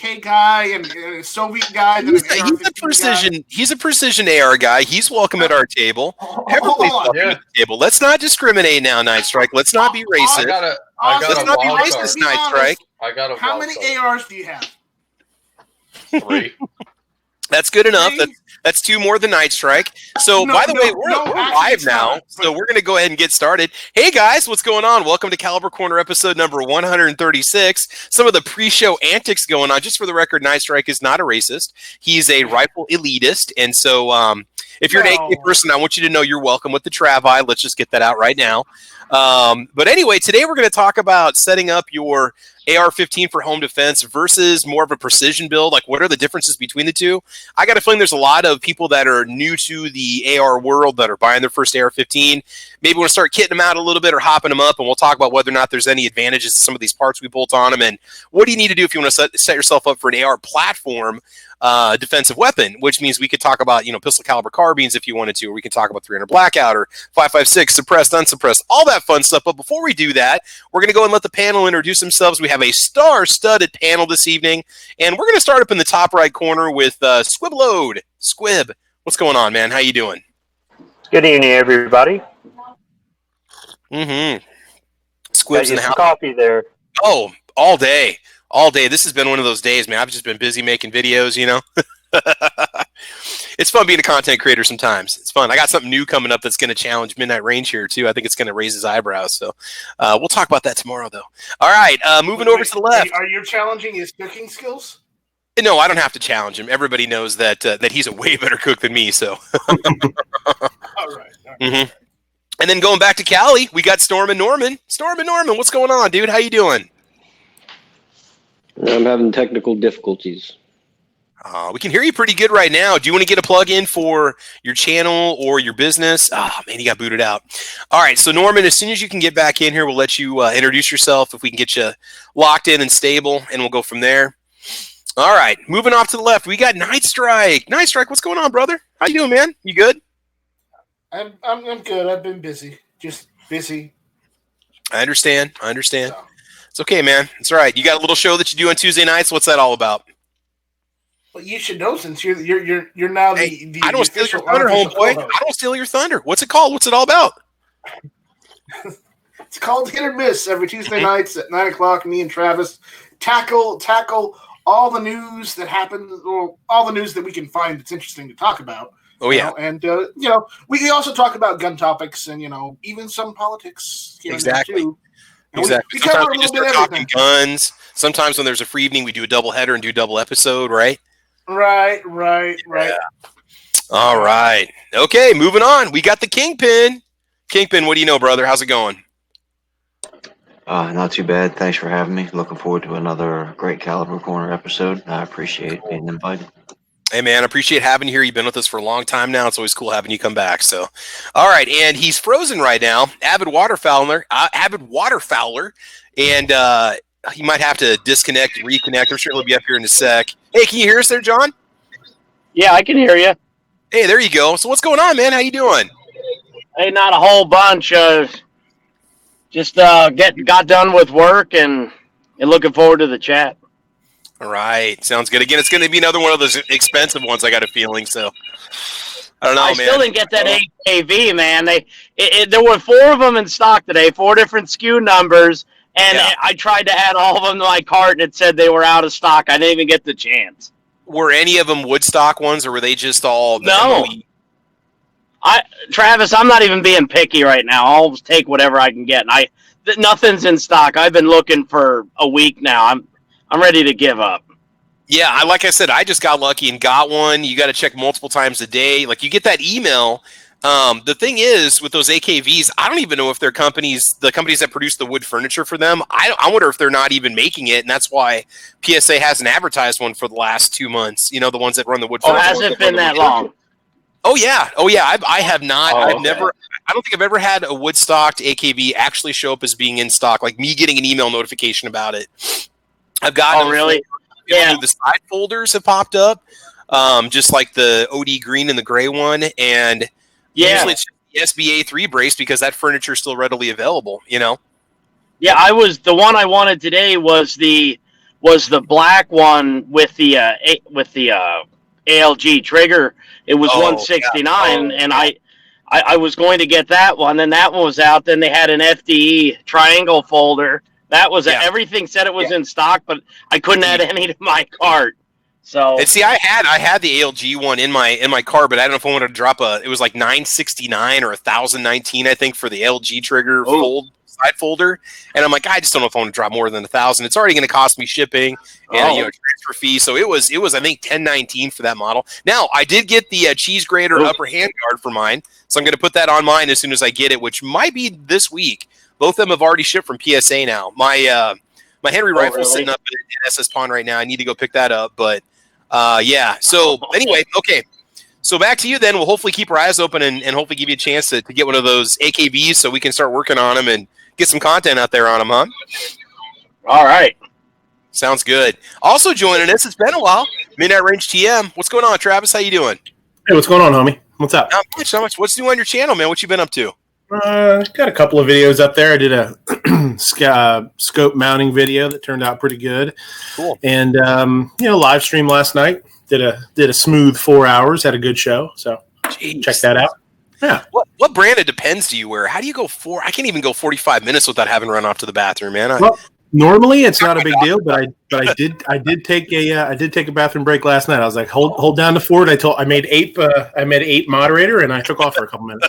AK guy and a Soviet guy. He's a precision. Guy. He's a precision AR guy. He's welcome at our table. Everybody's welcome at the table. Let's not discriminate now, Night Strike. Let's not be racist. Let's not be racist, Night Strike. How many ARs do you have? 3. That's good enough. That's 2 more than Night Strike. So, by the way, we're live now, so we're going to go ahead and get started. Hey, guys, what's going on? Welcome to Caliber Corner episode number 136. Some of the pre-show antics going on. Just for the record, Night Strike is not a racist. He's a rifle elitist, and so if you're an AK person, I want you to know you're welcome with the Travi. Let's just get that out right now. But anyway, today we're going to talk about setting up your AR-15 for home defense versus more of a precision build. Like, what are the differences between the two? I got a feeling there's a lot of people that are new to the AR world that are buying their first AR-15. Maybe want to start kitting them out a little bit or hopping them up, and we'll talk about whether or not there's any advantages to some of these parts we bolt on them, and what do you need to do if you want to set yourself up for an AR platform defensive weapon, which means we could talk about, pistol caliber carbines if you wanted to, or we can talk about 300 blackout or 5.56 suppressed, unsuppressed, all that fun stuff. But before we do that, we're going to go and let the panel introduce themselves. We have a star-studded panel this evening, and we're going to start up in the top right corner with Squibload. Squib, what's going on, man? How you doing? Good evening, everybody. Squib's in the house. Coffee there. Oh, all day. All day. This has been one of those days, man. I've just been busy making videos, It's fun being a content creator sometimes. It's fun. I got something new coming up that's going to challenge Midnight Range here, too. I think it's going to raise his eyebrows. So we'll talk about that tomorrow, though. All right. Moving over to the left. Are you challenging his cooking skills? No, I don't have to challenge him. Everybody knows that he's a way better cook than me. So. All right. Mm-hmm. And then going back to Cali, we got Storm and Norman. Storm and Norman, what's going on, dude? How you doing? I'm having technical difficulties. We can hear you pretty good right now. Do you want to get a plug-in for your channel or your business? Oh, man, you got booted out. All right, so Norman, as soon as you can get back in here, we'll let you introduce yourself if we can get you locked in and stable, and we'll go from there. All right, moving off to the left, we got Night Strike. Night Strike, what's going on, brother? How you doing, man? You good? I'm good. I've been busy. Just busy. I understand. So. It's okay, man. It's all right. You got a little show that you do on Tuesday nights. What's that all about? Well, you should know since you're now the I don't steal your thunder, homeboy. I don't steal your thunder. What's it called? What's it all about? It's called Hit or Miss every Tuesday nights at 9:00. Me and Travis tackle all the news that happens, or all the news that we can find that's interesting to talk about. Oh yeah, and we also talk about gun topics and even some politics. Exactly. Exactly. We sometimes we just start talking guns. Sometimes when there's a free evening, we do a double header and do a double episode, right? Right. Yeah. All right. Okay, moving on. We got the Kingpin. Kingpin, what do you know, brother? How's it going? Not too bad. Thanks for having me. Looking forward to another great Caliber Corner episode. I appreciate being invited. Hey, man, I appreciate having you here. You've been with us for a long time now. It's always cool having you come back. So, all right, and he's frozen right now. Avid waterfowler, and he might have to disconnect, reconnect. I'm sure he'll be up here in a sec. Hey, can you hear us there, John? Yeah, I can hear you. Hey, there you go. So what's going on, man? How you doing? Hey, not a whole bunch. Just got done with work and looking forward to the chat. All right. Sounds good. Again, it's going to be another one of those expensive ones, I got a feeling. So, I don't know, man. I still didn't get that AKV, man. There were 4 of them in stock today, 4 different SKU numbers, and I tried to add all of them to my cart, and it said they were out of stock. I didn't even get the chance. Were any of them Woodstock ones, or were they just all... No. Travis, I'm not even being picky right now. I'll take whatever I can get. And nothing's in stock. I've been looking for a week now. I'm ready to give up. Yeah, like I said, I just got lucky and got one. You got to check multiple times a day. Like, you get that email. The thing is, with those AKVs, I don't even know if they're the companies that produce the wood furniture for them. I wonder if they're not even making it, and that's why PSA hasn't advertised one for the last 2 months. The ones that run the wood furniture. Oh, has it been that long? Oh, yeah. I have not. I don't think I've ever had a wood-stocked AKV actually show up as being in stock, like me getting an email notification about it. I've gotten really? Yeah. The side folders have popped up, just like the OD green and the gray one, and usually it's just the SBA 3 brace because that furniture is still readily available. Yeah, the one I wanted today was the was the black one with the ALG trigger. It was 169, and I was going to get that one. Then that one was out. Then they had an FDE triangle folder. That was everything said it was in stock, but I couldn't add any to my cart. So and see, I had the ALG one in my car, but I don't know if I wanted to drop it was like 969 or 1019, I think, for the LG trigger side folder. And I'm like, I just don't know if I want to drop more than 1,000. It's already going to cost me shipping and transfer fee. So it was I think 1019 for that model. Now I did get the cheese grater upper handguard for mine, so I'm going to put that on mine as soon as I get it, which might be this week. Both of them have already shipped from PSA now. My Henry rifle's sitting up in SS Pawn right now. I need to go pick that up, but So anyway, okay. So back to you then. We'll hopefully keep our eyes open and hopefully give you a chance to get one of those AKVs so we can start working on them and get some content out there on them, huh? All right. Sounds good. Also joining us, it's been a while, Midnight Range TM. What's going on, Travis? How you doing? Hey, what's going on, homie? What's up? Not much. What's new on your channel, man? What you been up to? Got a couple of videos up there. I did a scope mounting video that turned out pretty good. Cool. And live stream last night. Did a smooth 4 hours. Had a good show. So check that out. Yeah. What brand of Depends do you wear? How do you go I can't even go 45 minutes without having to run off to the bathroom, man. Well, normally it's not a big deal, but I did take a bathroom break last night. I was like, hold down the fort. I made 8 moderator, and I took off for a couple minutes.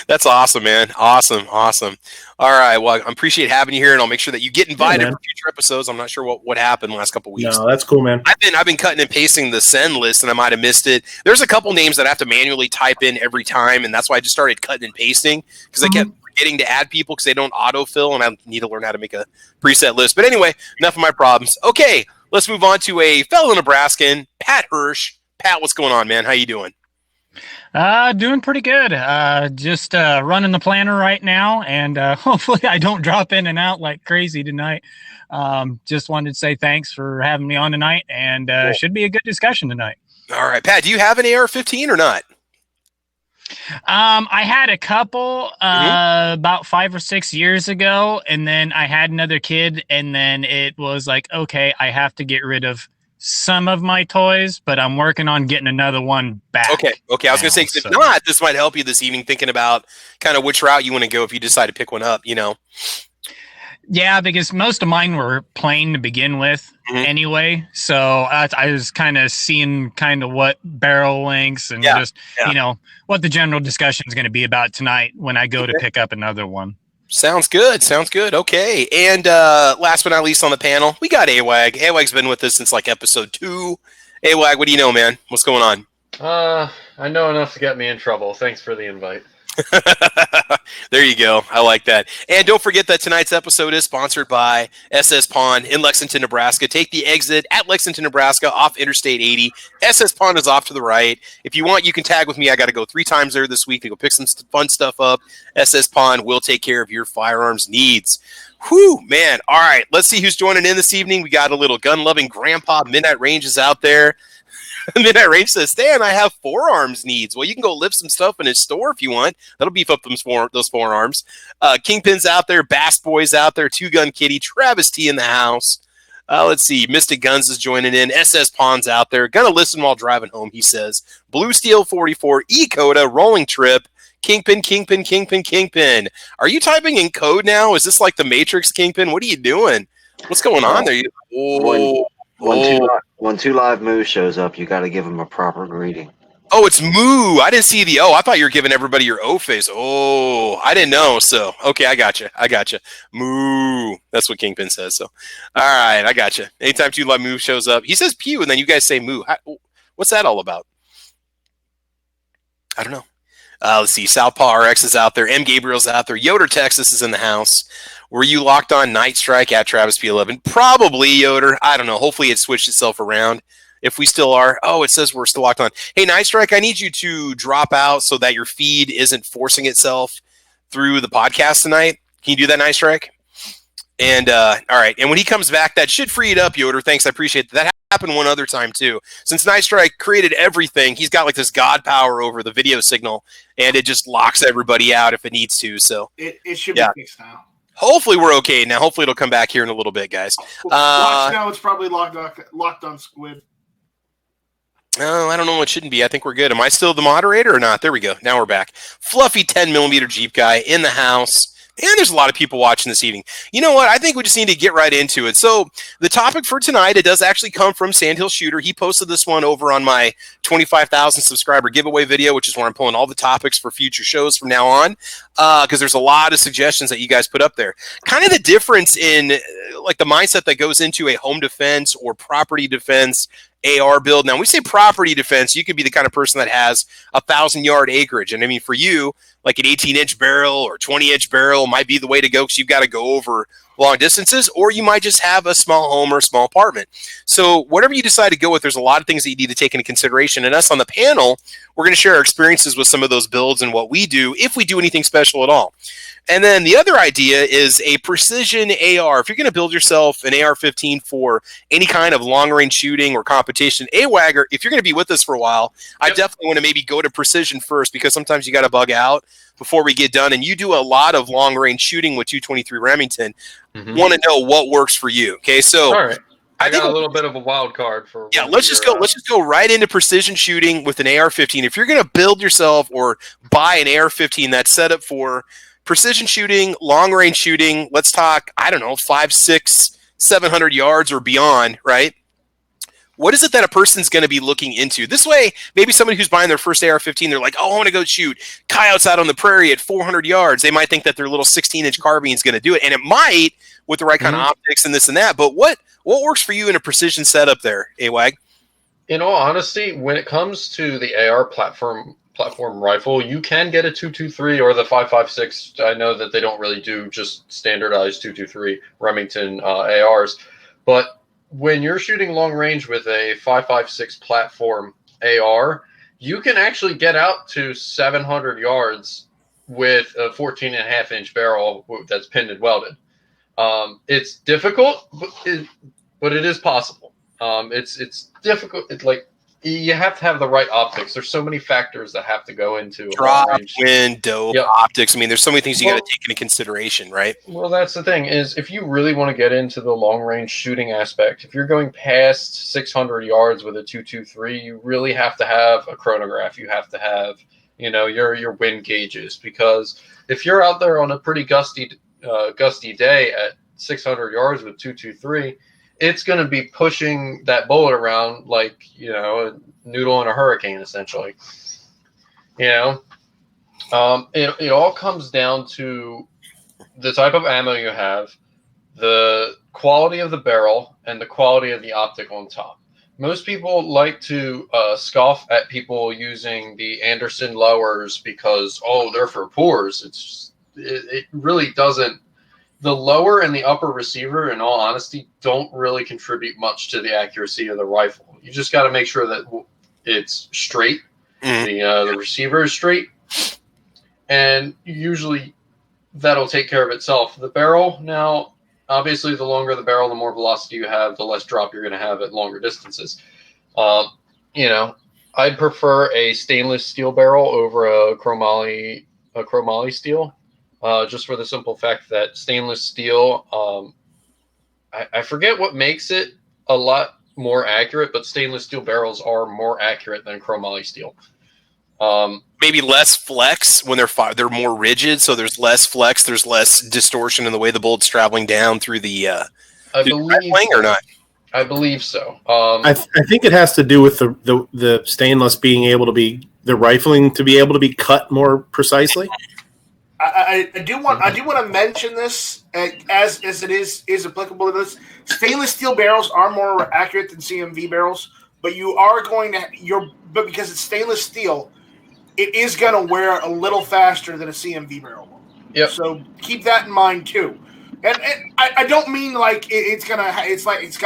That's awesome, man. Awesome. All right. Well, I appreciate having you here, and I'll make sure that you get invited for future episodes. I'm not sure what happened the last couple of weeks. No, that's cool, man. I've been cutting and pasting the send list, and I might have missed it. There's a couple names that I have to manually type in every time, and that's why I just started cutting and pasting because I kept forgetting to add people because they don't autofill, and I need to learn how to make a preset list. But anyway, enough of my problems. Okay, let's move on to a fellow Nebraskan, Pat Hirsch. Pat, what's going on, man? How you doing? Doing pretty good. Just running the planner right now, and hopefully I don't drop in and out like crazy tonight. Just wanted to say thanks for having me on tonight, and Cool. Should be a good discussion tonight. All right, Pat, do you have an AR-15 or not? I had a couple about 5 or 6 years ago, and then I had another kid, and then it was like, okay, I have to get rid of some of my toys, but I'm working on getting another one back. Okay. I was going to say, 'cause if not, this might help you this evening thinking about kind of which route you want to go if you decide to pick one up, Yeah, because most of mine were plain to begin with anyway. So I was kind of seeing kind of what barrel lengths and what the general discussion is going to be about tonight when I go to pick up another one. Sounds good. Okay. And last but not least on the panel, we got AWAG. AWAG's been with us since like episode 2. AWAG, what do you know, man? What's going on? I know enough to get me in trouble. Thanks for the invite. There you go. I like that. And don't forget that tonight's episode is sponsored by SS Pawn in Lexington, Nebraska. Take the exit at Lexington, Nebraska off Interstate 80. SS Pawn is off to the right. If you want, you can tag with me. I got to go 3 times there this week to go pick some fun stuff up. SS Pawn will take care of your firearms needs. Whew, man. All right. Let's see who's joining in this evening. We got a little gun-loving grandpa. Midnight Range is out there. Midnight Range says, Stan, I have forearms needs. Well, you can go lift some stuff in his store if you want. That'll beef up those forearms. Kingpin's out there. Bass Boy's out there. Two Gun Kitty. Travis T in the house. Let's see. Mystic Guns is joining in. SS Pawn's out there. Gonna listen while driving home, he says. Blue Steel 44. E-Coda. Rolling Trip. Kingpin. Kingpin. Are you typing in code now? Is this like the Matrix, Kingpin? What are you doing? What's going on there? When two live Moo shows up, you got to give them a proper greeting. Oh, it's Moo. I didn't see the O. I thought you were giving everybody your O face. Oh, I didn't know. So, okay, I got you. Moo. That's what Kingpin says. So, all right, I got you. Anytime two live Moo shows up, he says pew, and then you guys say Moo. What's that all about? I don't know. Let's see. Southpaw RX is out there. M. Gabriel's out there. Yoder, Texas is in the house. Were you locked on Night Strike at Travis P11? Probably, Yoder. I don't know. Hopefully it switched itself around. If we still are. Oh, it says we're still locked on. Hey, Night Strike, I need you to drop out so that your feed isn't forcing itself through the podcast tonight. Can you do that, Night Strike? And, all right. And when he comes back, that should free it up, Yoder. Thanks. I appreciate that. That happened one other time, too. Since Night Strike created everything, he's got like this god power over the video signal, and it just locks everybody out if it needs to. So it should be fixed now. Hopefully we're okay now. Hopefully it'll come back here in a little bit, guys. Watch now. It's probably locked on Squid. Oh, I don't know. It shouldn't be. I think we're good. Am I still the moderator or not? There we go. Now we're back. Fluffy 10mm Jeep guy in the house. And there's a lot of people watching this evening. You know what? I think we just need to get right into it. So the topic for tonight, it does actually come from Sandhill Shooter. He posted this one over on my 25,000 subscriber giveaway video, which is where I'm pulling all the topics for future shows from now on, because there's a lot of suggestions that you guys put up there. Kind of the difference in like the mindset that goes into a home defense or property defense AR build. Now, when we say property defense, you could be the kind of person that has 1,000-yard acreage. And I mean, for you, like an 18-inch barrel or 20-inch barrel might be the way to go because you've got to go over long distances, or you might just have a small home or a small apartment. So whatever you decide to go with, there's a lot of things that you need to take into consideration. And us on the panel, we're going to share our experiences with some of those builds and what we do, if we do anything special at all. And then the other idea is a precision AR. If you're going to build yourself an AR-15 for any kind of long-range shooting or competition, AWAGR, if you're going to be with us for a while, I definitely want to maybe go to precision first, because sometimes you got to bug out before we get done. And you do a lot of long-range shooting with 223 Remington. Want to know what works for you. Okay, so all right. I got a little bit of a wild card for. Yeah, let's just go right into precision shooting with an AR-15. If you're going to build yourself or buy an AR-15 that's set up for precision shooting, long-range shooting, let's talk, I don't know, 500, 600, 700 yards or beyond, right? What is it that a person's going to be looking into? This way, maybe somebody who's buying their first AR-15, they're like, oh, I want to go shoot coyotes out on the prairie at 400 yards. They might think that their little 16-inch carbine is going to do it, and it might with the right kind of optics and this and that. But what works for you in a precision setup there, AWAG? In all honesty, when it comes to the AR platform rifle, you can get a 223 or the 5.56. I know that they don't really do just standardized 223 Remington ARs, but when you're shooting long range with a 5.56 platform AR, you can actually get out to 700 yards with a 14.5-inch barrel that's pinned and welded. It's difficult, but it is possible. It's difficult. It's like you have to have the right optics. There's so many factors that have to go into drop, wind, dope, optics. I mean, there's so many things you got to take into consideration, right? Well, that's the thing is, if you really want to get into the long range shooting aspect, if you're going past 600 yards with a 223, you really have to have a chronograph. You have to have, your wind gauges, because if you're out there on a pretty gusty day at 600 yards with 223, it's going to be pushing that bullet around like, a noodle in a hurricane, essentially. It all comes down to the type of ammo you have, the quality of the barrel, and the quality of the optic on top. Most people like to scoff at people using the Anderson lowers because, they're for poors. It really doesn't. The lower and the upper receiver, in all honesty, don't really contribute much to the accuracy of the rifle. You just got to make sure that it's straight. The receiver is straight, and usually that'll take care of itself. The barrel, now, obviously, the longer the barrel, the more velocity you have, the less drop you're going to have at longer distances. I'd prefer a stainless steel barrel over a chromoly steel. Just for the simple fact that stainless steel, I forget what makes it a lot more accurate, but stainless steel barrels are more accurate than chromoly steel. Maybe less flex when they're more rigid, so there's less flex, there's less distortion in the way the bullet's traveling down through the I believe so. Or not? I believe so. I think it has to do with the stainless being able to be, the rifling to be able to be cut more precisely. I do want to mention this as it is applicable to this. Stainless steel barrels are more accurate than CMV barrels, but you are going to but because it's stainless steel, it is going to wear a little faster than a CMV barrel will. Yep. So keep that in mind too. And I don't mean like it's got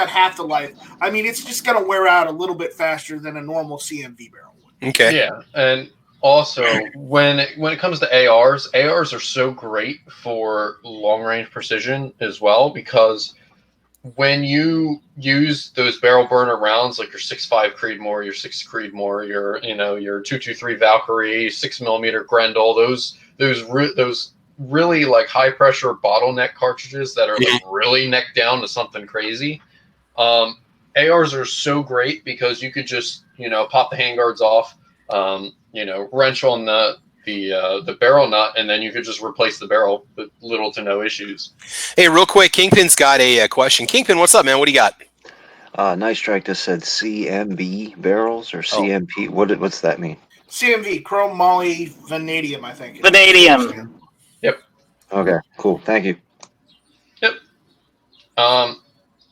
half the life. I mean it's just going to wear out a little bit faster than a normal CMV barrel would. Okay. Yeah, and also, when it comes to ARs are so great for long-range precision as well, because when you use those barrel burner rounds, like your 6.5 Creedmoor, your 6 Creedmoor, your 223 Valkyrie, 6mm Grendel, those really like high pressure bottleneck cartridges that are like really neck down to something crazy, ARs are so great because you could just, pop the handguards off, wrench on the barrel nut, and then you could just replace the barrel with little to no issues. Hey, real quick, Kingpin's got a question. Kingpin, what's up, man? What do you got? Nice Strike just said CMB barrels or CMP. What's that mean? CMV, chrome moly vanadium, I think. Vanadium. Yep. Okay, cool. Thank you. Yep.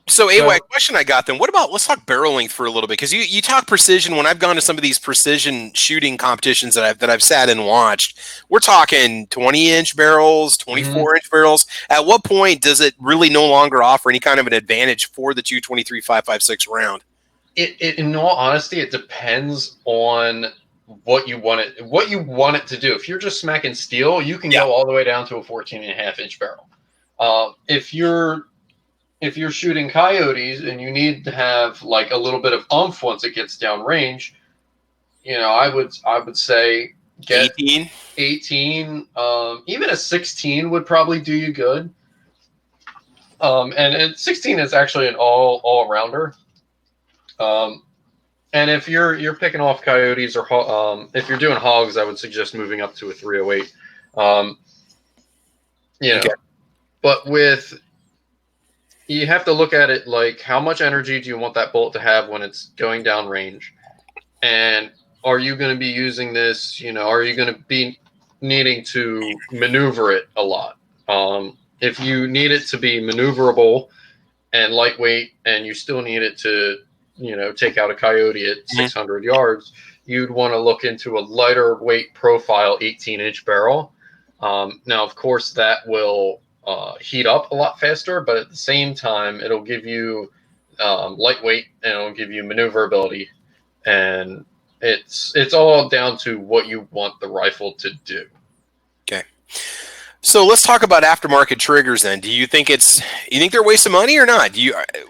So, AY, question I got then. What about, let's talk barrel length for a little bit, because you talk precision. When I've gone to some of these precision shooting competitions that I've sat and watched, we're talking 20-inch barrels, 24-inch barrels. At what point does it really no longer offer any kind of an advantage for the 223-5.56 round? In all honesty, it depends on what you want it to do. If you're just smacking steel, you can go all the way down to a 14.5-inch barrel. If you're shooting coyotes and you need to have like a little bit of oomph once it gets down range, I would say get 18. Even a 16 would probably do you good. And 16 is actually an all rounder. And if you're picking off coyotes or if you're doing hogs, I would suggest moving up to a 308. But you have to look at it like, how much energy do you want that bolt to have when it's going down range? And are you going to be using this, are you going to be needing to maneuver it a lot? If you need it to be maneuverable and lightweight, and you still need it to, take out a coyote at 600 yards, you'd want to look into a lighter weight profile 18-inch barrel. Now, of course, that will heat up a lot faster, but at the same time, it'll give you lightweight and it'll give you maneuverability, and it's all down to what you want the rifle to do. Okay, so let's talk about aftermarket triggers. Then, do you think they're a waste of money or not?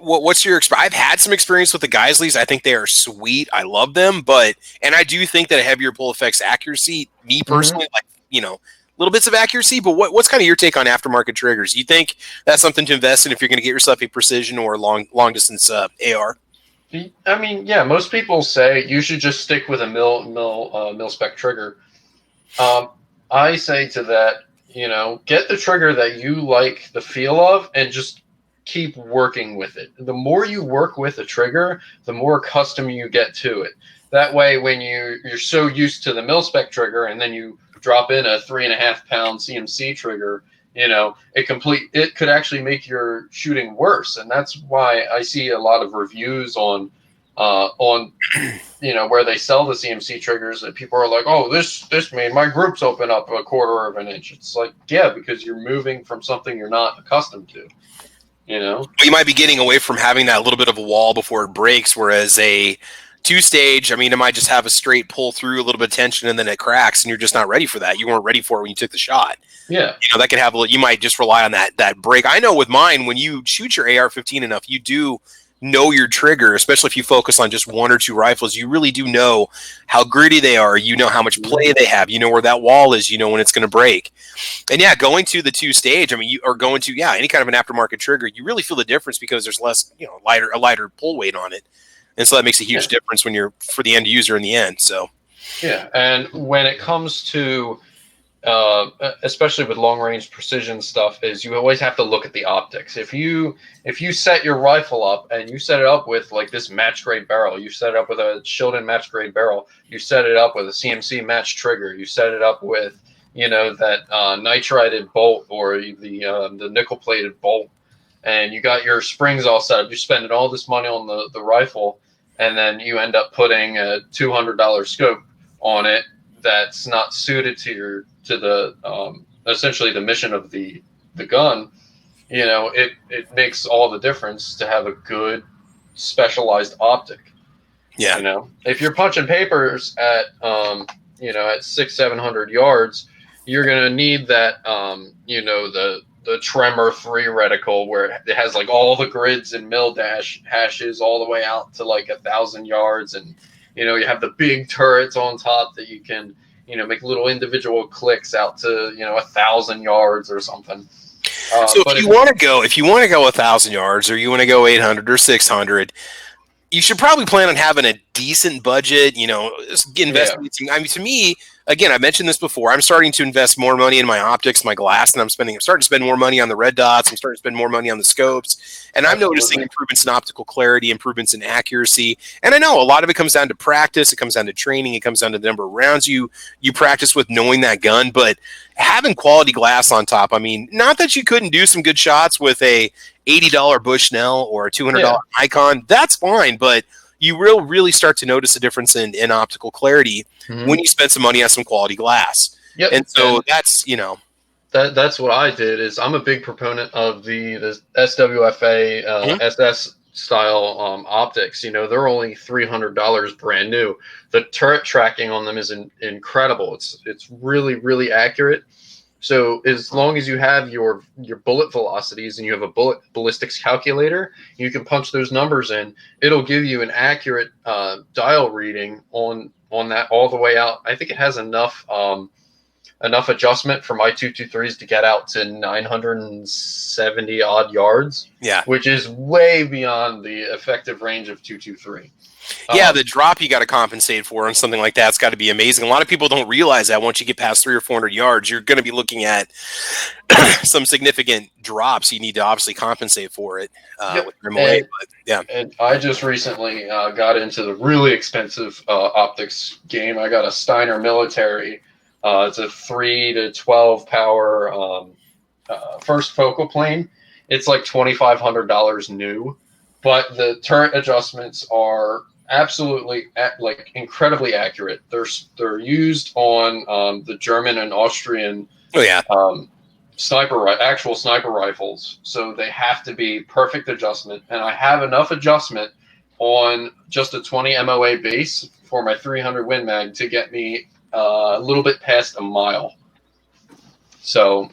What's your experience? I've had some experience with the Geisleys. I think they are sweet. I love them, and I do think that a heavier pull effects accuracy. Me personally, little bits of accuracy, but what's kind of your take on aftermarket triggers? Do you think that's something to invest in if you're going to get yourself a precision or long distance AR? I mean, yeah, most people say you should just stick with a mil spec trigger. I say to that, get the trigger that you like the feel of and just keep working with it. The more you work with a trigger, the more custom you get to it. That way, when you're so used to the mil spec trigger and then you drop in a 3.5 pound CMC trigger, it could actually make your shooting worse. And that's why I see a lot of reviews on where they sell the CMC triggers that people are like, oh, this made my groups open up a 1/4 of an inch. It's like, yeah, because you're moving from something you're not accustomed to. You might be getting away from having that little bit of a wall before it breaks, whereas a 2-stage, it might just have a straight pull through, a little bit of tension, and then it cracks, and you're just not ready for that. You weren't ready for it when you took the shot. Yeah. That could have you might just rely on that break. I know with mine, when you shoot your AR-15 enough, you do know your trigger, especially if you focus on just one or two rifles. You really do know how gritty they are. You know how much play they have. You know where that wall is. You know when it's going to break. And going to the 2-stage, you are going to any kind of an aftermarket trigger. You really feel the difference because there's less, a lighter pull weight on it. And so that makes a huge difference when you're for the end user in the end. So, yeah. And when it comes to, especially with long range precision stuff, is you always have to look at the optics. If you set your rifle up and you set it up with like this match grade barrel, you set it up with a Shilden match grade barrel, you set it up with a CMC match trigger, you set it up with, that nitrided bolt or the nickel plated bolt, and you got your springs all set up, you're spending all this money on the rifle, and then you end up putting a $200 scope on it that's not suited to the essentially the mission of the gun. It makes all the difference to have a good specialized optic. Yeah. If you're punching papers at at 600-700 yards, you're gonna need that the Tremor 3 reticle where it has like all the grids and mill hashes all the way out to like 1,000 yards, and you have the big turrets on top that you can make little individual clicks out to 1,000 yards or something. So if you want to go 1,000 yards, or you want to go 800 or 600, you should probably plan on having a decent budget. Investing. Yeah. I mean, to me, again, I mentioned this before. I'm starting to invest more money in my optics, my glass, and I'm starting to spend more money on the red dots. I'm starting to spend more money on the scopes, and I'm noticing improvements in optical clarity, improvements in accuracy. And I know a lot of it comes down to practice. It comes down to training. It comes down to the number of rounds you practice with, knowing that gun. But having quality glass on top, I mean, not that you couldn't do some good shots with a $80 Bushnell or a $200 Nikon. That's fine, but you will really start to notice a difference in optical clarity when you spend some money on some quality glass. Yep. And so that's that's what I did. Is I'm a big proponent of the SWFA SS style optics. They're only $300 brand new. The turret tracking on them is incredible. It's really, really accurate. So as long as you have your bullet velocities and you have a bullet ballistics calculator, you can punch those numbers in. It'll give you an accurate dial reading on that all the way out. I think it has enough adjustment for my 223s to get out to 970 odd yards. Yeah, which is way beyond the effective range of 223. Yeah, the drop you got to compensate for on something like that's got to be amazing. A lot of people don't realize that once you get past 300 or 400 yards, you're going to be looking at some significant drops. You need to obviously compensate for it with MOA. And I just recently got into the really expensive optics game. I got a Steiner Military. It's a 3 to 12 power first focal plane. It's like $2,500 new, but the turret adjustments are absolutely incredibly accurate. They're used on the German and Austrian actual sniper rifles, so they have to be perfect adjustment. And I have enough adjustment on just a 20 MOA base for my 300 Win Mag to get me a little bit past a mile. So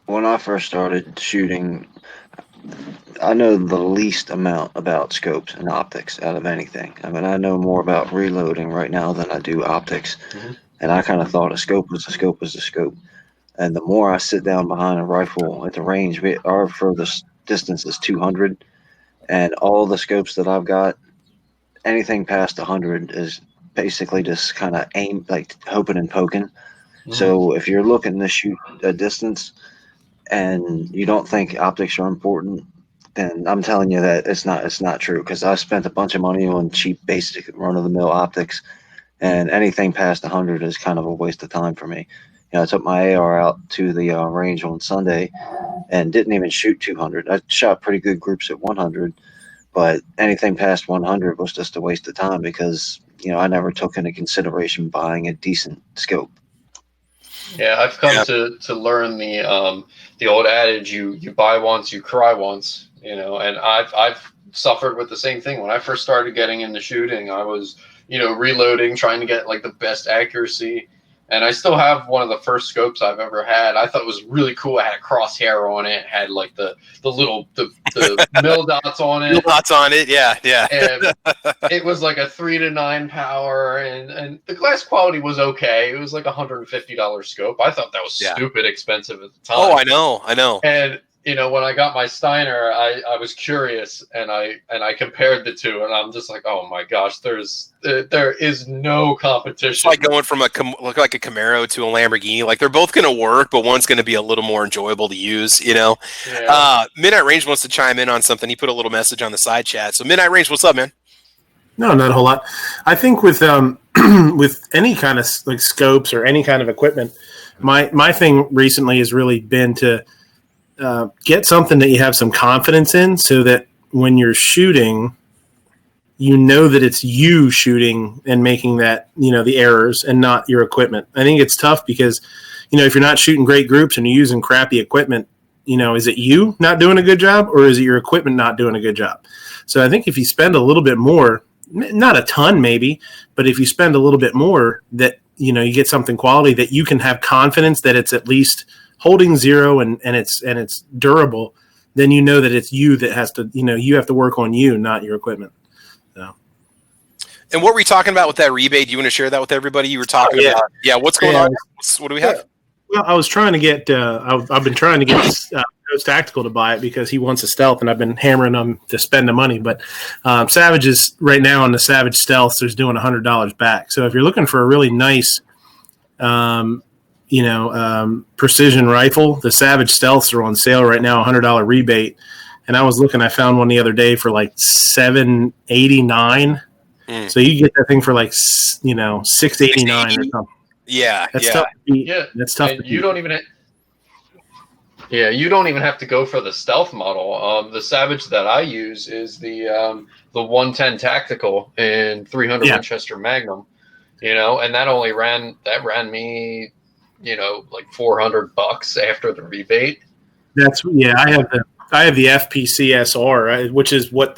when I first started shooting, I know the least amount about scopes and optics out of anything. I mean, I know more about reloading right now than I do optics. And I kind of thought a scope was a scope was a scope. And the more I sit down behind a rifle at the range, our furthest distance is 200. And all the scopes that I've got, anything past 100 is basically just kind of aim, like hoping and poking. So if you're looking to shoot a distance and you don't think optics are important, then I'm telling you that it's not true, because I spent a bunch of money on cheap, basic, run-of-the-mill optics, and anything past 100 is kind of a waste of time for me. I took my AR out to the range on Sunday and didn't even shoot 200. I shot pretty good groups at 100, but anything past 100 was just a waste of time because, I never took into consideration buying a decent scope. Yeah, I've come to learn the old adage, you buy once, you cry once, and I've suffered with the same thing. When I first started getting into shooting, I was, reloading, trying to get like the best accuracy. And I still have one of the first scopes I've ever had. I thought it was really cool. It had a crosshair on it. It had like the little mill dots on it. Mill dots on it, yeah. And it was like a 3 to 9 power, and the glass quality was okay. It was like $150 scope. I thought that was stupid expensive at the time. Oh, I know. And when I got my Steiner, I was curious, and I compared the two, and I'm just like, oh my gosh, there is no competition. It's like going from look like a Camaro to a Lamborghini. Like, they're both going to work, but one's going to be a little more enjoyable to use. Midnight Range wants to chime in on something. He put a little message on the side chat. So Midnight Range, what's up, man? No, not a whole lot. I think with with any kind of like scopes or any kind of equipment, my thing recently has really been to get something that you have some confidence in, so that when you're shooting, that it's you shooting and making that, the errors and not your equipment. I think it's tough because, if you're not shooting great groups and you're using crappy equipment, is it you not doing a good job, or is it your equipment not doing a good job? So I think if you spend a little bit more, not a ton maybe, but if you spend a little bit more, that, you get something quality that you can have confidence that it's at least holding zero and it's durable, then that it's you that has to, you have to work on you, not your equipment. So. And what were you talking about with that rebate? Do you want to share that with everybody? You were talking about, what's going on? What do we have? Well, I was trying to get, I've been trying to get Coach Tactical to buy it because he wants a stealth, and I've been hammering him to spend the money. But Savage is right now on the Savage Stealths, there's doing $100 back. So if you're looking for a really nice, precision rifle, the Savage Stealths are on sale right now, $100 rebate. And I was looking, I found one the other day for like $789. So you get that thing for like, $689 or something. Yeah, that's tough to beat. Yeah, that's tough. You don't even have to go for the stealth model. The Savage that I use is the 110 Tactical in 300 Winchester Magnum. And that only ran me, like $400 after the rebate. I have the FPC SR, which is what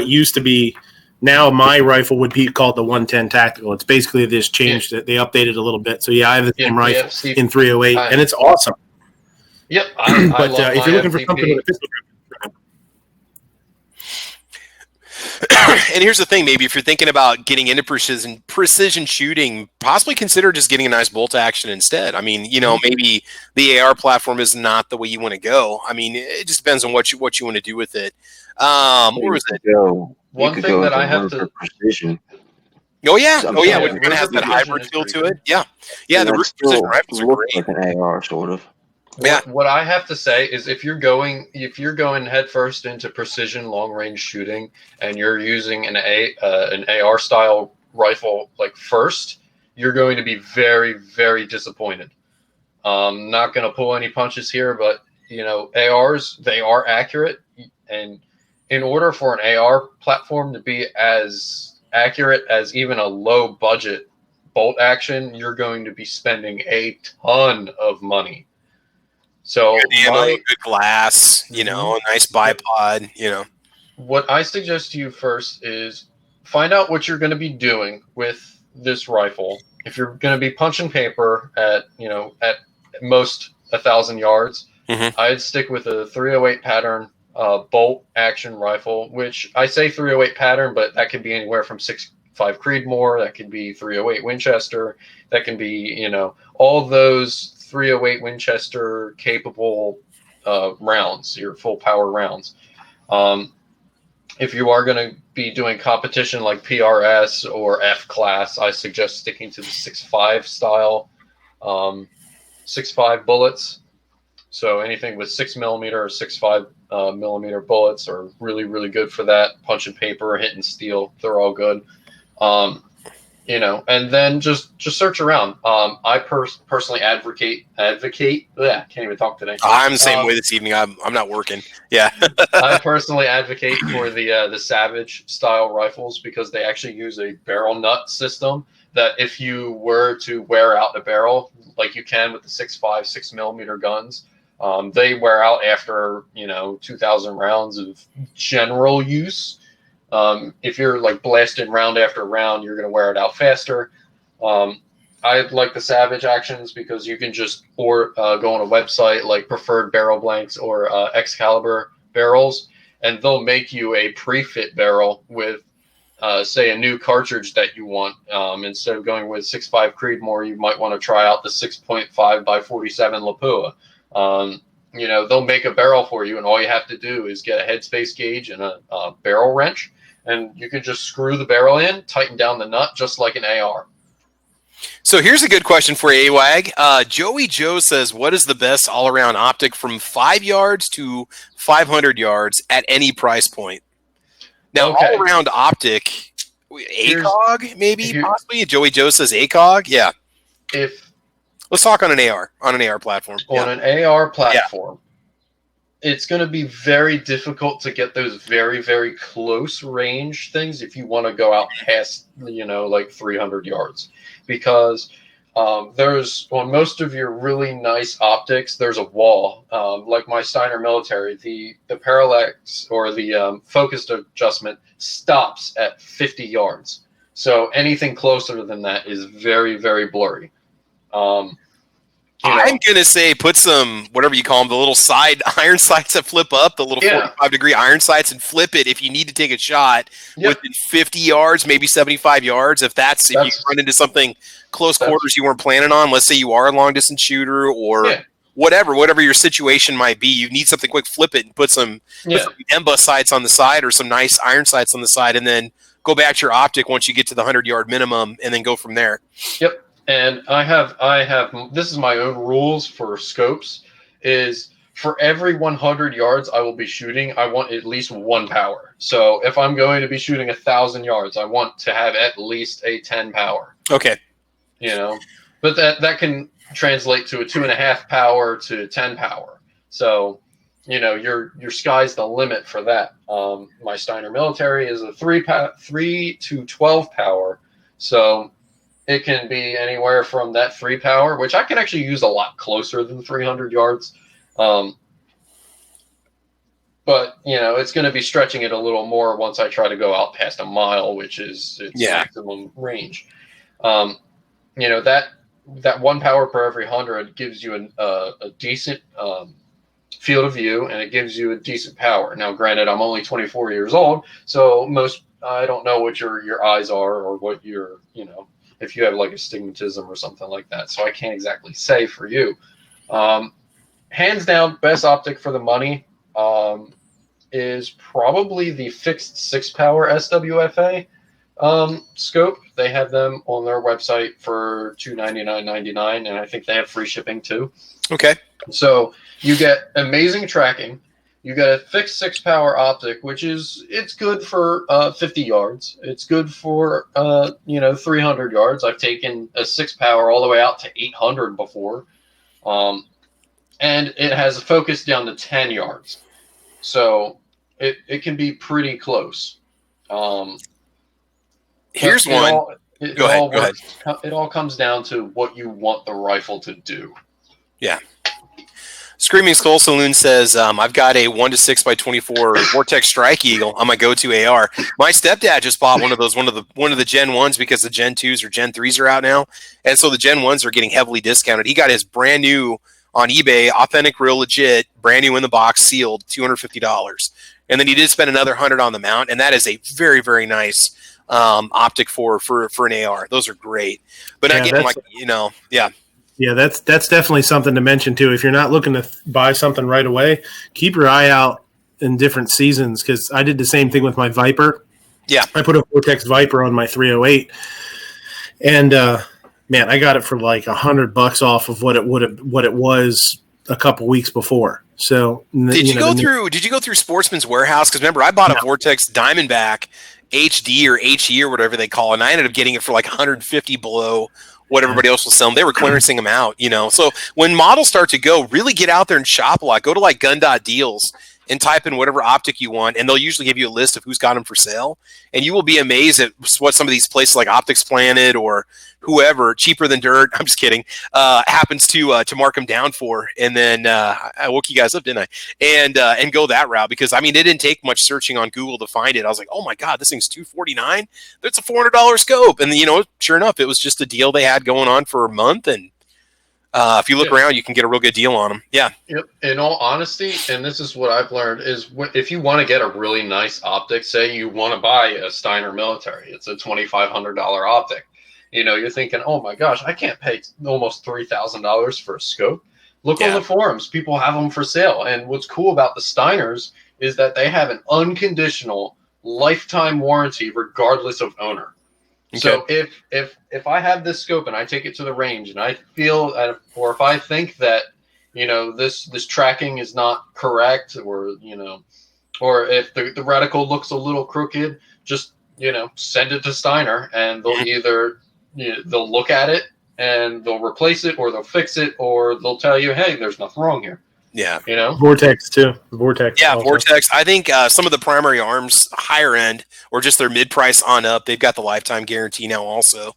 used to be. Now my rifle would be called the 110 Tactical. It's basically this changed it. They updated a little bit. So I have the same rifle in 308, and it's awesome. Yep. But if you're looking for something with a pistol grip. And here's the thing, maybe if you're thinking about getting into precision shooting, possibly consider just getting a nice bolt action instead. I mean, maybe the AR platform is not the way you want to go. I mean, it just depends on what you want to do with it. Where was it? One thing that I have to precision. Oh yeah, which kind of has that hybrid feel to it. Yeah. The precision rifles are great. Like an AR, sort of. Yeah. What I have to say is if you're going headfirst into precision long range shooting and you're using an AR style rifle like first, you're going to be very, very disappointed. Not going to pull any punches here, but ARs, they are accurate, and in order for an AR platform to be as accurate as even a low budget bolt action, you're going to be spending a ton of money. So good glass, a nice bipod, What I suggest to you first is find out what you're going to be doing with this rifle. If you're going to be punching paper at most 1,000 yards, I'd stick with a 308 pattern bolt action rifle, which I say 308 pattern, but that could be anywhere from 6.5 Creedmoor, that could be 308 Winchester, that can be, all those 308 Winchester capable rounds, your full power rounds. If you are going to be doing competition like PRS or F class, I suggest sticking to the 6.5 style 6.5 bullets. So anything with 6mm or 6.5 millimeter bullets are really, really good for that. Punch and paper, hitting steel, they're all good. And then just search around. I personally advocate. Can't even talk today. I'm the same way this evening. I'm not working. Yeah. I personally advocate for the Savage style rifles because they actually use a barrel nut system that if you were to wear out a barrel like you can with the 6.5, 6mm guns, they wear out after 2,000 rounds of general use. If you're like blasting round after round, you're going to wear it out faster. I like the Savage actions because you can just go on a website like Preferred Barrel Blanks or Excalibur barrels, and they'll make you a pre-fit barrel with, say, a new cartridge that you want. Instead of going with 6.5 Creedmoor, you might want to try out the 6.5 by 47 Lapua. They'll make a barrel for you, and all you have to do is get a headspace gauge and a barrel wrench, and you can just screw the barrel in, tighten down the nut, just like an AR. So here's a good question for you, AWAG. Joey Joe says, what is the best all-around optic from 5 yards to 500 yards at any price point? Now, all-around optic, ACOG, maybe, possibly? Joey Joe says ACOG? Yeah. Let's talk on an AR platform. On an AR platform, it's going to be very difficult to get those very, very close range things if you want to go out past, like 300 yards. Because there's, on most of your really nice optics, there's a wall. Like my Steiner Military, the parallax or the focused adjustment stops at 50 yards. So anything closer than that is very, very blurry. I'm going to say put some, whatever you call them, the little side iron sights that flip up, the little 45-degree iron sights, and flip it if you need to take a shot within 50 yards, maybe 75 yards. If you run into something close quarters you weren't planning on, let's say you are a long-distance shooter or whatever your situation might be, you need something quick, flip it and put some MBUS sights on the side or some nice iron sights on the side, and then go back to your optic once you get to the 100-yard minimum, and then go from there. Yep. And I have this is my own rules for scopes, is for every 100 yards I will be shooting, I want at least 1 power. So if I'm going to be shooting 1,000 yards, I want to have at least a 10 power. Okay. But that can translate to a 2.5 power to 10 power. So, your sky's the limit for that. My Steiner military is a 3 to 12 power. So it can be anywhere from that 3 power, which I can actually use a lot closer than 300 yards. But, it's going to be stretching it a little more once I try to go out past a mile, which is its maximum range. That 1 power per every 100 gives you a decent field of view, and it gives you a decent power. Now, granted, I'm only 24 years old, so I don't know what your eyes are or what your, if you have like astigmatism or something like that. So I can't exactly say for you. Hands down, best optic for the money is probably the fixed 6-power SWFA scope. They have them on their website for $299.99, and I think they have free shipping too. Okay. So you get amazing tracking. You get a fixed 6-power optic, it's good for 50 yards. It's good for 300 yards. I've taken a 6-power all the way out to 800 before, and it has a focus down to 10 yards. So it can be pretty close. Here's one. Go ahead. It all comes down to what you want the rifle to do. Yeah. Screaming Skull Saloon says, I've got a 1-6x24 Vortex Strike Eagle on my go-to AR. My stepdad just bought one of those, one of the Gen 1s, because the Gen 2s or Gen 3s are out now. And so the Gen 1s are getting heavily discounted. He got his brand new on eBay, authentic, real legit, brand new in the box, sealed, $250. And then he did spend another $100 on the mount, and that is a very, very nice optic for an AR. Those are great. But again, Yeah, that's definitely something to mention too. If you're not looking to buy something right away, keep your eye out in different seasons, because I did the same thing with my Viper. Yeah, I put a Vortex Viper on my 308, and man, I got it for like $100 off of what it was a couple weeks before. So did you go through Sportsman's Warehouse? Because remember, I bought a Vortex Diamondback HD or HE or whatever they call it, and I ended up getting it for like $150 below what everybody else was selling. They were clearancing them out, So when models start to go, really get out there and shop a lot. Go to like Gun.Deals and type in whatever optic you want, and they'll usually give you a list of who's got them for sale. And you will be amazed at what some of these places like Optics Planet or whoever, cheaper than dirt, I'm just kidding, happens to mark them down for. And then I woke you guys up, didn't I? And go that route, because it didn't take much searching on Google to find it. I was like, oh my God, this thing's $249. That's a $400 scope. And sure enough, it was just a deal they had going on for a month. And if you look around, you can get a real good deal on them. Yeah. Yep. In all honesty, and this is what I've learned, is if you want to get a really nice optic, say you want to buy a Steiner military, it's a $2,500 optic. You're thinking, oh my gosh, I can't pay almost $3,000 for a scope. Look on the forums. People have them for sale. And what's cool about the Steiners is that they have an unconditional lifetime warranty regardless of owner. Okay. So if I have this scope and I take it to the range and I feel, or if I think that, this tracking is not correct, or if the reticle looks a little crooked, just, send it to Steiner, and they'll either, they'll look at it and they'll replace it, or they'll fix it, or they'll tell you, hey, there's nothing wrong here. Yeah. Vortex too. Vortex. Yeah, also. Vortex. I think some of the primary arms, higher end, or just their mid-price on up, they've got the lifetime guarantee now also.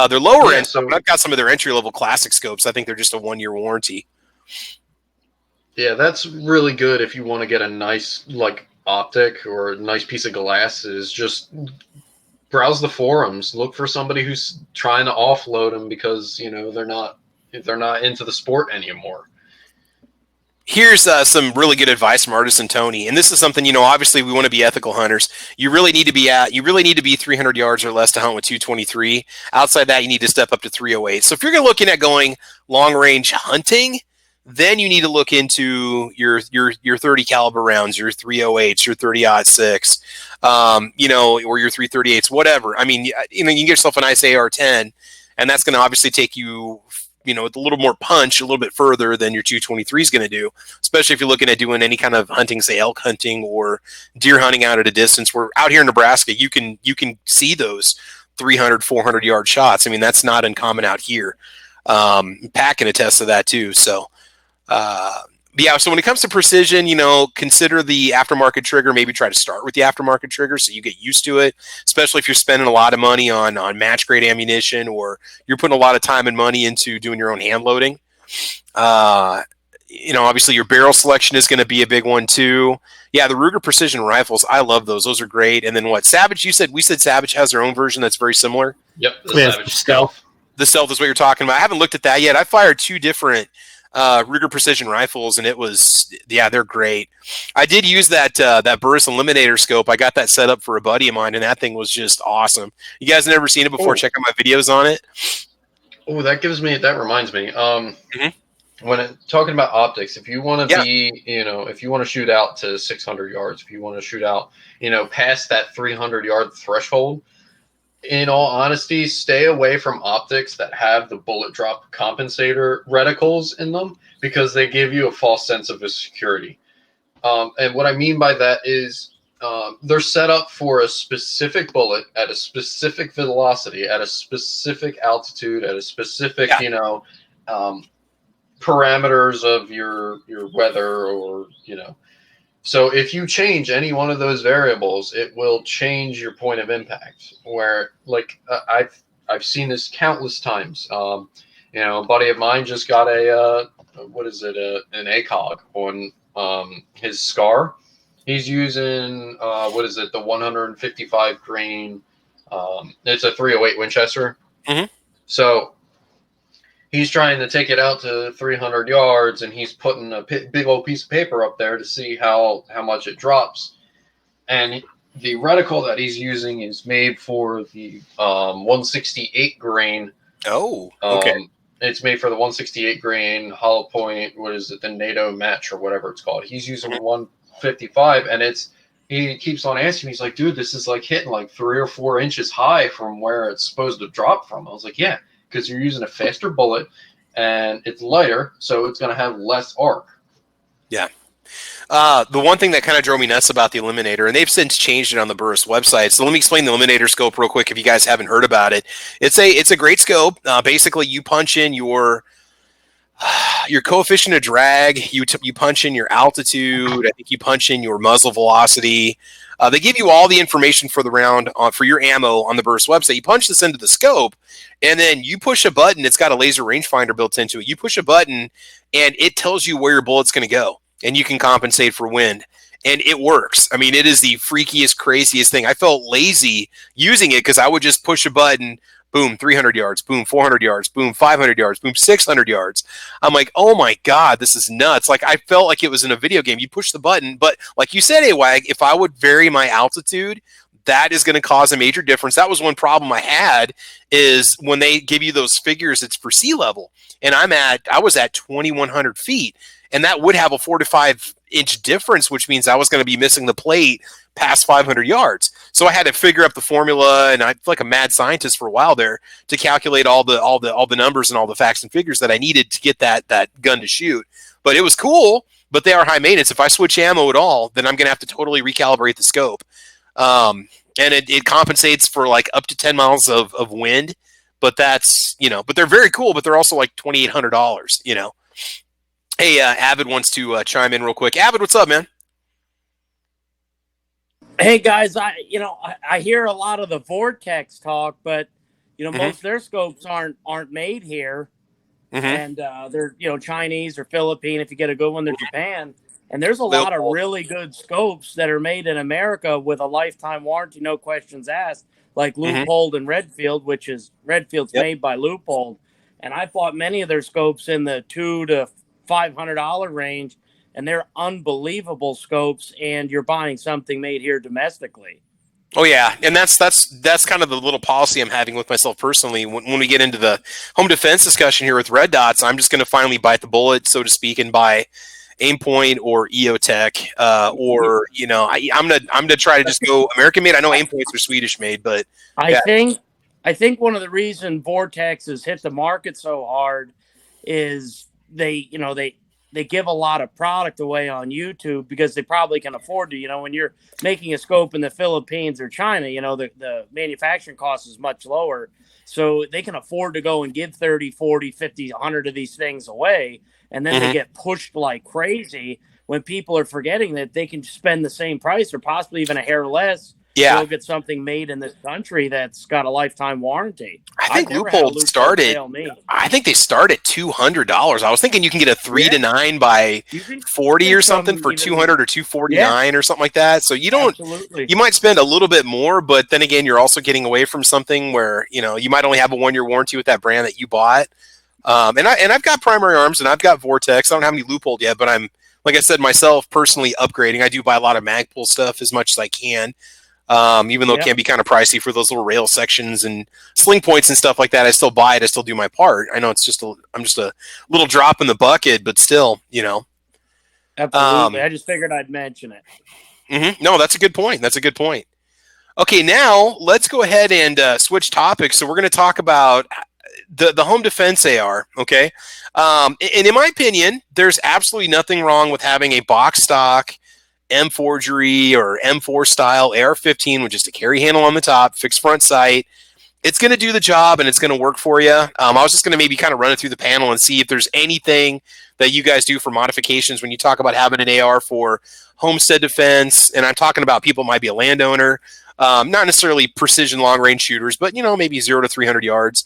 Their lower end, so I've got some of their entry-level classic scopes. I think they're just a 1-year warranty. Yeah, that's really good if you want to get a nice optic or a nice piece of glass. Is just browse the forums, look for somebody who's trying to offload them because they're not they're not into the sport anymore. Here's some really good advice from Artisan Tony, and this is something, obviously we want to be ethical hunters. You really need to be 300 yards or less to hunt with 223. Outside that, you need to step up to 308. So if you're looking at going long range hunting, then you need to look into your 30 caliber rounds, your 308s, your 30-06, or your 338s, whatever. I mean, you can get yourself a nice AR-10, and that's going to obviously take you, with a little more punch, a little bit further than your 223 is going to do, especially if you're looking at doing any kind of hunting, say elk hunting or deer hunting out at a distance. Where out here in Nebraska, you can see those 300, 400 yard shots. I mean, that's not uncommon out here. Pat can attest to that too. So, so when it comes to precision, consider the aftermarket trigger. Maybe try to start with the aftermarket trigger so you get used to it, especially if you're spending a lot of money on match grade ammunition, or you're putting a lot of time and money into doing your own hand loading. Obviously your barrel selection is going to be a big one too. Yeah, the Ruger Precision rifles, I love those. Those are great. And then what, Savage, we said Savage has their own version that's very similar. Yep, the Savage Stealth. The Stealth is what you're talking about. I haven't looked at that yet. I fired 2 different Ruger Precision rifles, and they're great. I did use that Burris Eliminator scope. I got that set up for a buddy of mine, and that thing was just awesome. You guys never seen it before? Check out my videos on it. Oh, that reminds me. When talking about optics, if you want to if you want to shoot out to 600 yards, if you want to shoot out, past that 300 yard threshold, in all honesty, stay away from optics that have the bullet drop compensator reticles in them, because they give you a false sense of security. And what I mean by that is they're set up for a specific bullet at a specific velocity, at a specific altitude, at a specific, parameters of your weather, or, So if you change any one of those variables, it will change your point of impact. Where, I've seen this countless times. A buddy of mine just got an ACOG on his SCAR. He's using the 155 grain. It's a 308 Winchester. Mm-hmm. So he's trying to take it out to 300 yards, and he's putting a big old piece of paper up there to see how much it drops. And the reticle that he's using is made for the 168 grain. Oh, okay. It's made for the 168 grain hollow point. What is it? The NATO match or whatever it's called. He's using 155, and he keeps on asking me. He's like, dude, this is like hitting like 3 or 4 inches high from where it's supposed to drop from. I was like, yeah, because you're using a faster bullet and it's lighter, so it's going to have less arc. Yeah. The one thing that kind of drove me nuts about the Eliminator, and they've since changed it on the Burris website. So let me explain the Eliminator scope real quick if you guys haven't heard about it. It's a great scope. Basically, you punch in your coefficient of drag. You punch in your altitude. I think you punch in your muzzle velocity. They give you all the information for the round for your ammo on the Burris website. You punch this into the scope, and then you push a button. It's got a laser rangefinder built into it. You push a button, and it tells you where your bullet's going to go, and you can compensate for wind. And it works. I mean, it is the freakiest, craziest thing. I felt lazy using it because I would just push a button, boom, 300 yards, boom, 400 yards, boom, 500 yards, boom, 600 yards. I'm like, oh my God, this is nuts. Like, I felt like it was in a video game. You push the button, but like you said, AWAG, if I would vary my altitude, that is going to cause a major difference. That was one problem I had, is when they give you those figures, it's for sea level. And I was at 2,100 feet, and that would have a 4 to 5 inch difference, which means I was going to be missing the plate past 500 yards. So I had to figure up the formula, and I feel like a mad scientist for a while there to calculate all the numbers and all the facts and figures that I needed to get that gun to shoot. But it was cool, but they are high maintenance. If I switch ammo at all, then I'm going to have to totally recalibrate the scope. And it compensates for like up to 10 miles of wind, but that's, but they're very cool, but they're also like $2,800, Hey, Avid wants to chime in real quick. Avid, what's up, man? Hey guys, I hear a lot of the Vortex talk, but most of their scopes aren't made here, and they're Chinese or Philippine. If you get a good one, they're Japan. And there's a lot of really good scopes that are made in America with a lifetime warranty, no questions asked, like Leupold and Redfield, which is Redfield's made by Leupold. and I bought many of their scopes in the $200 to $500 range, and they're unbelievable scopes. And you're buying something made here domestically. Oh yeah, and that's kind of the little policy I'm having with myself personally. When we get into the home defense discussion here with red dots, I'm just going to finally bite the bullet, so to speak, and buy Aimpoint or EOTech, or I'm gonna try to just go American made. I know Aimpoints are Swedish made, but I think one of the reason Vortex has hit the market so hard is they give a lot of product away on YouTube because they probably can afford to. When you're making a scope in the Philippines or China, the manufacturing cost is much lower. So they can afford to go and give 30, 40, 50, 100 of these things away. And then they get pushed like crazy when people are forgetting that they can spend the same price or possibly even a hair less. Yeah, go get something made in this country that's got a lifetime warranty. I think Loophole started. I think they start at $200. I was thinking you can get a 3 to 9 by 40 or something for 200 or 249 or something like that. So you don't. Absolutely. You might spend a little bit more, but then again, you're also getting away from something where you might only have a 1-year warranty with that brand that you bought. And I've got primary arms and I've got Vortex. I don't have any Loophole yet, but I'm, like I said, myself personally upgrading. I do buy a lot of Magpul stuff as much as I can. Even though it can be kind of pricey for those little rail sections and sling points and stuff like that, I still buy it. I still do my part. I know I'm just a little drop in the bucket, but still, Absolutely. I just figured I'd mention it. Mm-hmm. No, that's a good point. Okay, now let's go ahead and switch topics. So we're going to talk about the home defense AR. Okay, and in my opinion, there's absolutely nothing wrong with having a box stock M4gery or M4 style AR-15 with just a carry handle on the top, fixed front sight. It's going to do the job and it's going to work for you. I was just going to maybe kind of run it through the panel and see if there's anything that you guys do for modifications when you talk about having an AR for homestead defense. And I'm talking about people might be a landowner, not necessarily precision long range shooters, but maybe 0 to 300 yards.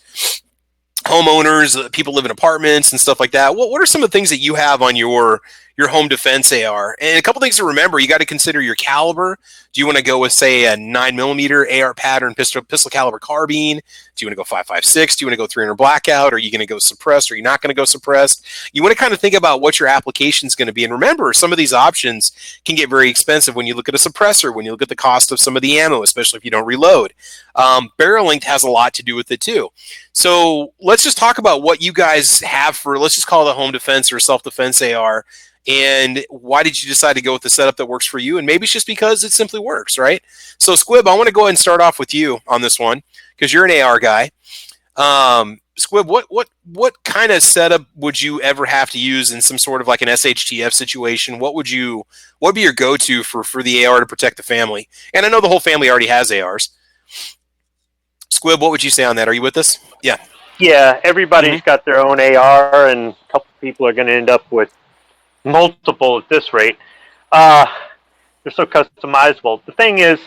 Homeowners, people live in apartments and stuff like that. What are some of the things that you have on your home defense AR? And a couple things to remember, you got to consider your caliber. Do you want to go with, say, a 9mm AR pattern pistol caliber carbine? Do you want to go 5.56? Do you want to go 300 blackout? Are you going to go suppressed? Or are you not going to go suppressed? You want to kind of think about what your application is going to be. And remember, some of these options can get very expensive when you look at a suppressor, when you look at the cost of some of the ammo, especially if you don't reload. Barrel length has a lot to do with it too. So let's just talk about what you guys have for, let's just call it a home defense or self-defense AR. And why did you decide to go with the setup that works for you? And maybe it's just because it simply works, right? So Squib, I want to go ahead and start off with you on this one because you're an AR guy. Squib, what kind of setup would you ever have to use in some sort of like an SHTF situation? What would be your go-to for the AR to protect the family? And I know the whole family already has ARs. Squib, what would you say on that? Are you with us? Yeah. Yeah, everybody's got their own AR, and a couple people are going to end up with multiple at this rate. They're so customizable. The thing is,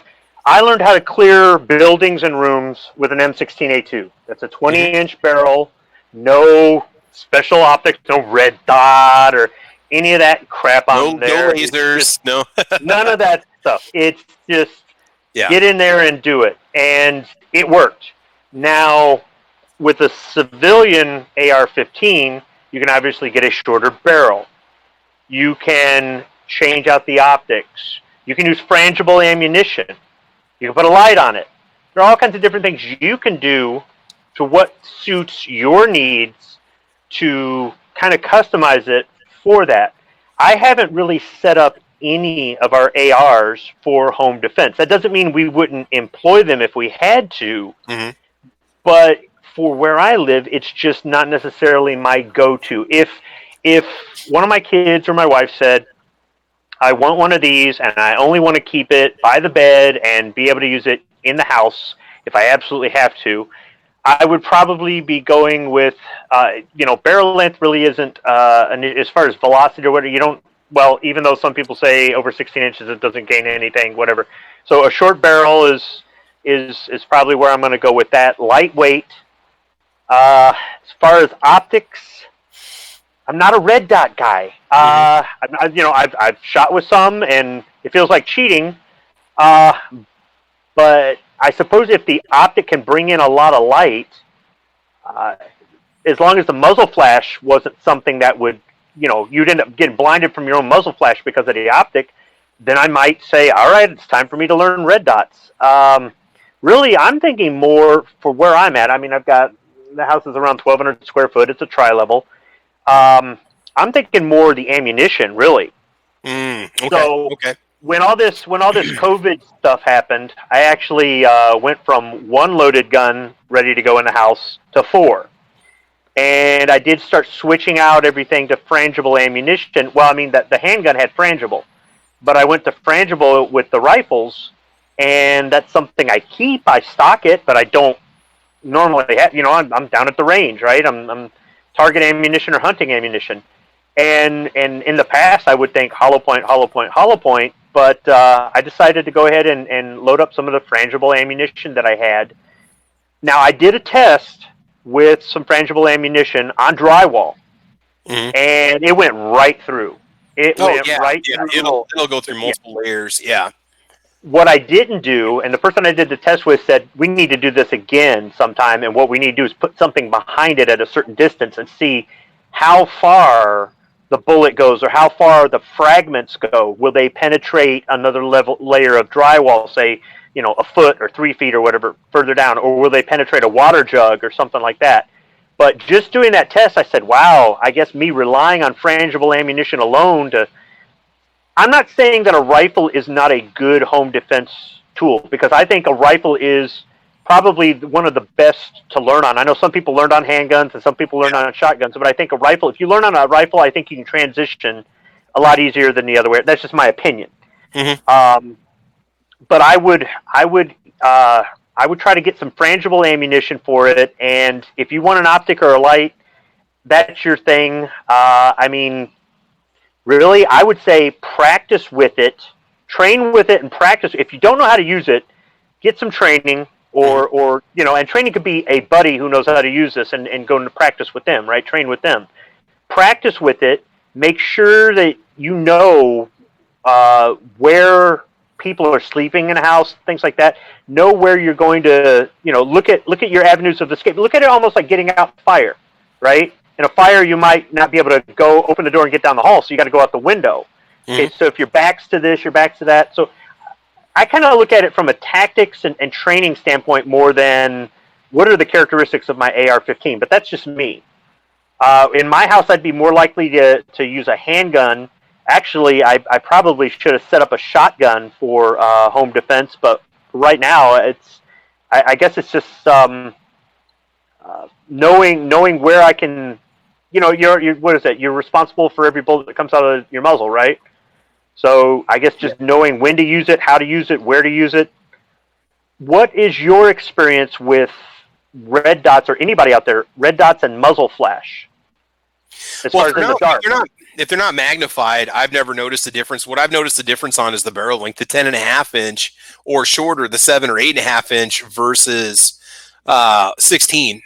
I learned how to clear buildings and rooms with an M16A2. That's a 20-inch barrel, no special optics, no red dot or any of that crap on there. No lasers, no. None of that stuff. It's just get in there and do it. And it worked. Now, with a civilian AR-15, you can obviously get a shorter barrel. You can change out the optics. You can use frangible ammunition. You can put a light on it. There are all kinds of different things you can do to what suits your needs to kind of customize it for that. I haven't really set up any of our ARs for home defense. That doesn't mean we wouldn't employ them if we had to, but for where I live, it's just not necessarily my go-to. If one of my kids or my wife said, I want one of these and I only want to keep it by the bed and be able to use it in the house if I absolutely have to, I would probably be going with, barrel length really isn't, as far as velocity or whatever, even though some people say over 16 inches it doesn't gain anything, whatever. So a short barrel is probably where I'm going to go with that. Lightweight. As far as optics, I'm not a red dot guy. I've shot with some, and it feels like cheating. But I suppose if the optic can bring in a lot of light, as long as the muzzle flash wasn't something that would, you'd end up getting blinded from your own muzzle flash because of the optic, then I might say, all right, it's time for me to learn red dots. Really, I'm thinking more for where I'm at. I mean, the house is around 1,200 square foot. It's a tri-level. I'm thinking more the ammunition, really. Okay. When all this COVID stuff happened, I actually went from 1 loaded gun ready to go in the house to 4. And I did start switching out everything to frangible ammunition. Well, I mean, the handgun had frangible, but I went to frangible with the rifles, and that's something I keep. I stock it, but I don't normally have. I'm down at the range, right? I'm target ammunition or hunting ammunition. And in the past, I would think hollow point, but I decided to go ahead and load up some of the frangible ammunition that I had. Now, I did a test with some frangible ammunition on drywall, and it went right through. Right through. It'll go through multiple layers, yeah. What I didn't do, and the person I did the test with said, we need to do this again sometime, and what we need to do is put something behind it at a certain distance and see how far the bullet goes or how far the fragments go. Will they penetrate another layer of drywall, say, a foot or 3 feet or whatever further down, or will they penetrate a water jug or something like that? But just doing that test, I said, wow, I guess me relying on frangible ammunition alone I'm not saying that a rifle is not a good home defense tool, because I think a rifle is probably one of the best to learn on. I know some people learned on handguns and some people learn on shotguns, but I think a rifle, if you learn on a rifle, I think you can transition a lot easier than the other way. That's just my opinion. But I would try to get some frangible ammunition for it, and if you want an optic or a light, that's your thing. I mean, really, I would say practice with it, train with it, and practice. If you don't know how to use it, get some training, or and training could be a buddy who knows how to use this and go into practice with them, right? Train with them. Practice with it. Make sure that you know where people are sleeping in a house, things like that. Know where you're going to, look at your avenues of escape. Look at it almost like getting out fire, right? In a fire, you might not be able to go open the door and get down the hall, so you got to go out the window. Okay, so if your back's to this, your back's to that. So I kind of look at it from a tactics and training standpoint more than what are the characteristics of my AR-15, but that's just me. In my house, I'd be more likely to use a handgun. Actually, I probably should have set up a shotgun for home defense, but right now, I guess it's just knowing where I can, you're what is it? You're responsible for every bullet that comes out of your muzzle, right? So I guess just knowing when to use it, how to use it, where to use it. What is your experience with red dots, or anybody out there, red dots and muzzle flash? As far as in the dark. If they're not magnified, I've never noticed a difference. What I've noticed the difference on is the barrel length, the 10.5 inch or shorter, the 7 or 8.5 inch versus 16.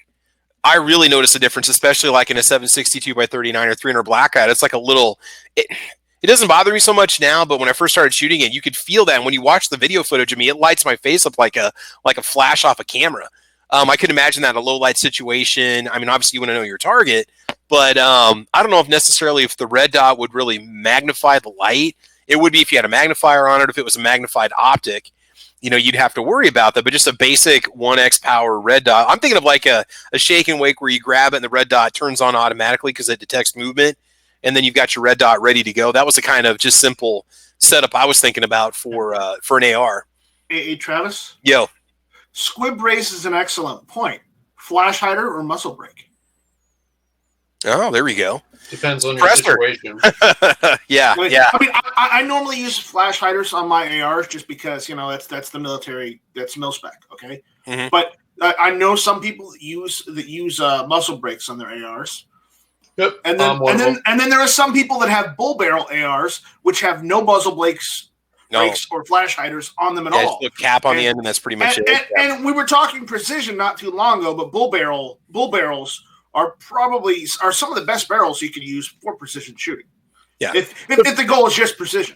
I really notice a difference, especially like in a 762 by 39 or 300 blackout. It's like a little. It doesn't bother me so much now, but when I first started shooting it, you could feel that. And when you watch the video footage of me, it lights my face up like a flash off a camera. I could imagine that in a low light situation. I mean, obviously you want to know your target, but I don't know if necessarily if the red dot would really magnify the light. It would be if you had a magnifier on it. If it was a magnified optic, you'd have to worry about that. But just a basic 1x power red dot. I'm thinking of like a shake and wake where you grab it and the red dot turns on automatically because it detects movement. And then you've got your red dot ready to go. That was the kind of just simple setup I was thinking about for an AR. Hey, Travis? Yo. Squib raises an excellent point. Flash hider or muzzle brake? Oh, there we go. Depends on your situation. Yeah. I mean, I normally use flash hiders on my ARs just because, that's the military, that's mil spec, okay? Mm-hmm. But I know some people that use muzzle brakes on their ARs. Yep. And then there are some people that have bull barrel ARs, which have no muzzle brakes or flash hiders on them at all. Just a cap on the end, and that's pretty much it. And we were talking precision not too long ago, but bull barrels are some of the best barrels you can use for precision shooting. Yeah. If the goal is just precision.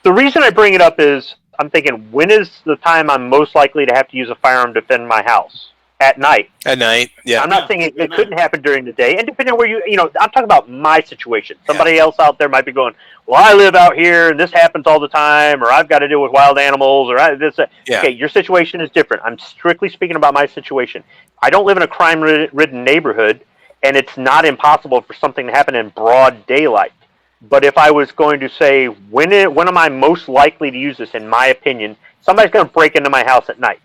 The reason I bring it up is I'm thinking, when is the time I'm most likely to have to use a firearm to defend my house? at night. At night, yeah. I'm not saying it couldn't happen during the day, and depending on where I'm talking about my situation. Somebody else out there might be going, well, I live out here, and this happens all the time, or I've got to deal with wild animals, or this. Okay, your situation is different. I'm strictly speaking about my situation. I don't live in a crime-ridden neighborhood, and it's not impossible for something to happen in broad daylight. But if I was going to say, when am I most likely to use this, in my opinion, somebody's going to break into my house at night.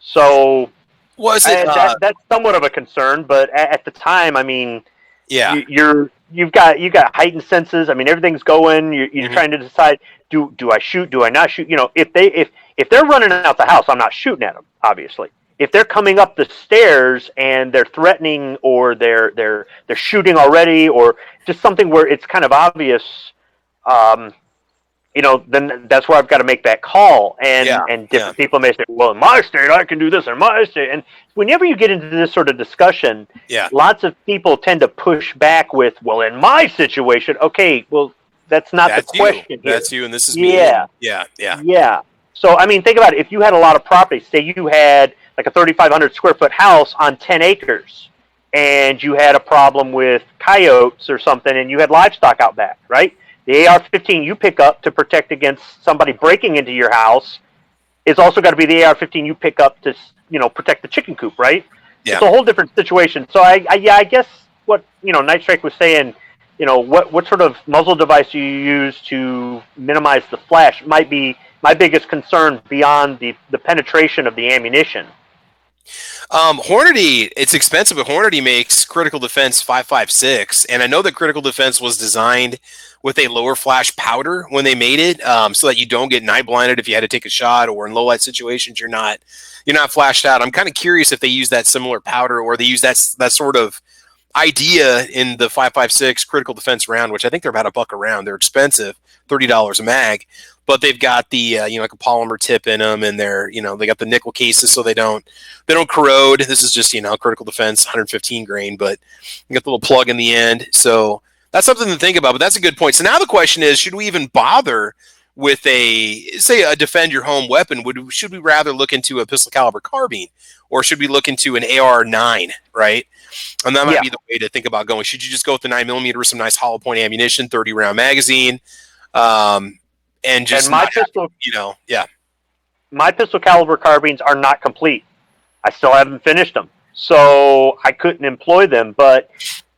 So that's somewhat of a concern, but at the time, I mean, you've got heightened senses. I mean, everything's going. You're trying to decide: do I shoot? Do I not shoot? If they're running out the house, I'm not shooting at them. Obviously, if they're coming up the stairs and they're threatening, or they're shooting already, or just something where it's kind of obvious. Then that's where I've got to make that call. And different people may say, well, in my state, I can do this in my state. And whenever you get into this sort of discussion, lots of people tend to push back with, well, in my situation, okay, well, that's not the question. That's you, and this is me. Yeah. So, I mean, think about it. If you had a lot of property, say you had like a 3,500 square foot house on 10 acres, and you had a problem with coyotes or something, and you had livestock out back, right? The AR-15 you pick up to protect against somebody breaking into your house is also got to be the AR-15 you pick up to, protect the chicken coop, right? Yeah. It's a whole different situation. So I guess what Night Strike was saying, what sort of muzzle device you use to minimize the flash might be my biggest concern beyond the penetration of the ammunition. Hornady, it's expensive, but Hornady makes Critical Defense 5.56, and I know that Critical Defense was designed with a lower flash powder when they made it, so that you don't get night blinded if you had to take a shot, or in low light situations you're not flashed out. I'm kind of curious if they use that similar powder, or they use that sort of idea in the 5.56 Critical Defense round, which I think they're about $1 a round. They're expensive, $30 a mag. But they've got the like a polymer tip in them, and they're they got the nickel cases so they don't corrode. This is just Critical Defense 115 grain, but you got the little plug in the end. So that's something to think about. But that's a good point. So now the question is, should we even bother with a defend your home weapon? Should we rather look into a pistol caliber carbine, or should we look into an AR-9? Right, and that might be the way to think about going. Should you just go with the 9mm with some nice hollow point ammunition, 30 round magazine? And my pistol caliber carbines are not complete. I still haven't finished them, so I couldn't employ them. But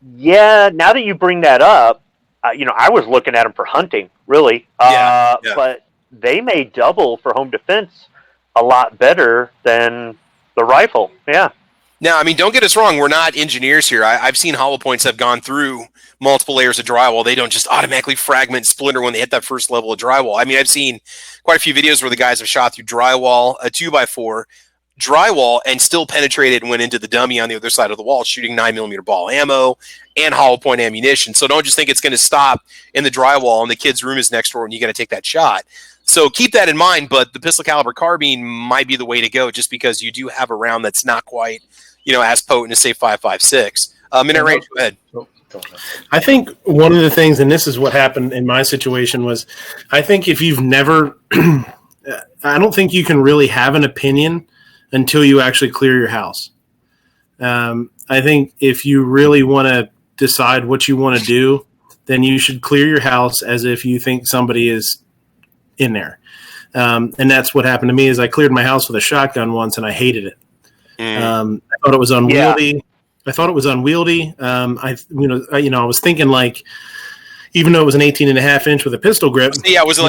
now that you bring that up, I was looking at them for hunting, really. But they may double for home defense a lot better than the rifle. Yeah. Now, I mean, don't get us wrong. We're not engineers here. I've seen hollow points that have gone through multiple layers of drywall. They don't just automatically fragment and splinter when they hit that first level of drywall. I mean, I've seen quite a few videos where the guys have shot through drywall, a 2x4 drywall, and still penetrated and went into the dummy on the other side of the wall, shooting 9mm ball ammo and hollow point ammunition. So don't just think it's going to stop in the drywall and the kid's room is next door and you got to take that shot. So keep that in mind, but the pistol caliber carbine might be the way to go, just because you do have a round that's not quite, as potent as, say, 5.56. Minute range, go ahead. I think one of the things, and this is what happened in my situation, was I think if you've never, I don't think you can really have an opinion until you actually clear your house. I think if you really want to decide what you want to do, then you should clear your house as if you think somebody is in there. And that's what happened to me. Is I cleared my house with a shotgun once and I hated it. I thought it was unwieldy. I was thinking, like, even though it was an 18.5 inch with a pistol grip. Yeah, was it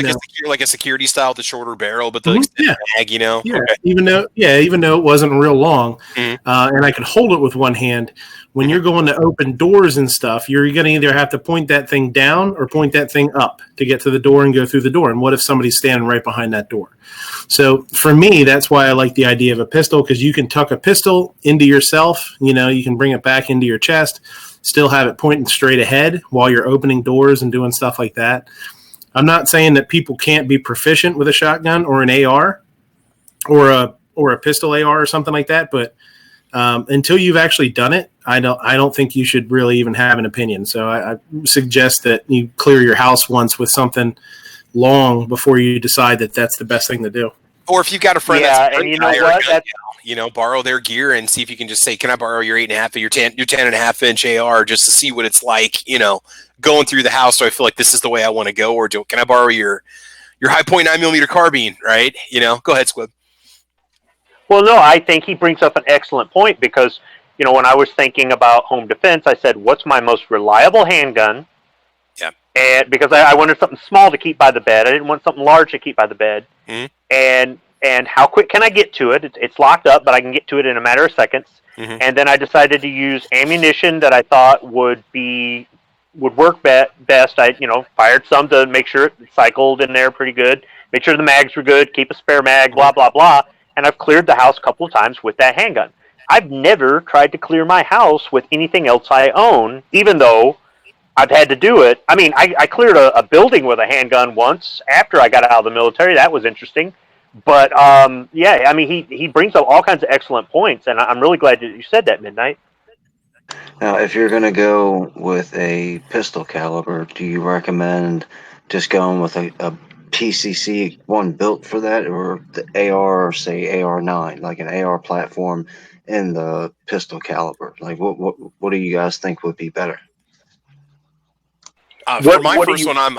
like a security style with the shorter barrel, but the extended mag, Yeah, okay. even though it wasn't real long, and I could hold it with one hand. When you're going to open doors and stuff, you're going to either have to point that thing down or point that thing up to get to the door and go through the door. And what if somebody's standing right behind that door? So for me, that's why I like the idea of a pistol, because you can tuck a pistol into yourself. You can bring it back into your chest, still have it pointing straight ahead while you're opening doors and doing stuff like that. I'm not saying that people can't be proficient with a shotgun or an AR or a pistol AR or something like that, but until you've actually done it, I don't think you should really even have an opinion. So I suggest that you clear your house once with something long before you decide that that's the best thing to do. Or if you've got a friend, and you know what? borrow their gear and see if you can just say, can I borrow your 8.5, your 10.5 inch AR just to see what it's like, going through the house. So I feel like this is the way I want to go, or can I borrow your high point 9mm carbine, right? Go ahead, Squib. Well, no, I think he brings up an excellent point because, when I was thinking about home defense, I said, what's my most reliable handgun? Yeah. And because I wanted something small to keep by the bed. I didn't want something large to keep by the bed. Mm-hmm. And how quick can I get to it? It's locked up, but I can get to it in a matter of seconds. Mm-hmm. And then I decided to use ammunition that I thought would work best. I fired some to make sure it cycled in there pretty good, make sure the mags were good, keep a spare mag, blah blah blah. And I've cleared the house a couple of times with that handgun. I've never tried to clear my house with anything else I own, even though I've had to do it. I mean, I cleared a building with a handgun once after I got out of the military. That was interesting. But, yeah, I mean, he brings up all kinds of excellent points, and I'm really glad that you said that, Midnight. Now, if you're going to go with a pistol caliber, do you recommend just going with a PCC one built for that, or the AR, say AR9, like an AR platform in the pistol caliber? Like, what do you guys think would be better? For my first one, I'm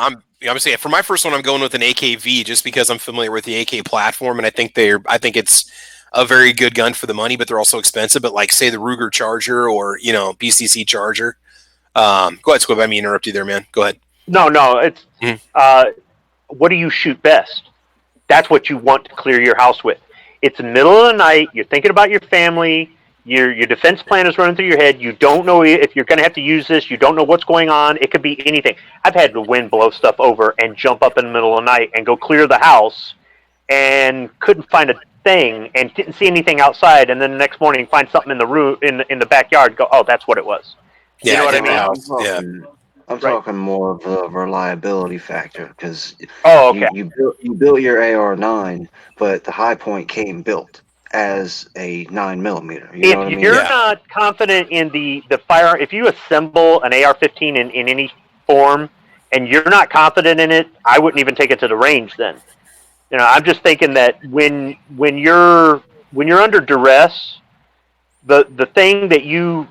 going with an AKV just because I'm familiar with the AK platform, and I think it's a very good gun for the money, but they're also expensive. But like, say the Ruger Charger or PCC Charger. Go ahead, Squib. I mean, interrupt you there, man. Go ahead. No, it's what do you shoot best? That's what you want to clear your house with. It's the middle of the night. You're thinking about your family. Your defense plan is running through your head. You don't know if you're going to have to use this. You don't know what's going on. It could be anything. I've had the wind blow stuff over and jump up in the middle of the night and go clear the house and couldn't find a thing and didn't see anything outside. And then the next morning find something in the room in the backyard. Go, oh, that's what it was. Yeah, you know what I mean? I'm talking more of the reliability factor because you built your AR9, but the high point came built as a 9mm. If you're not confident in the firearm, if you assemble an AR-15 in any form and you're not confident in it, I wouldn't even take it to the range then. I'm just thinking that when you're under duress, the thing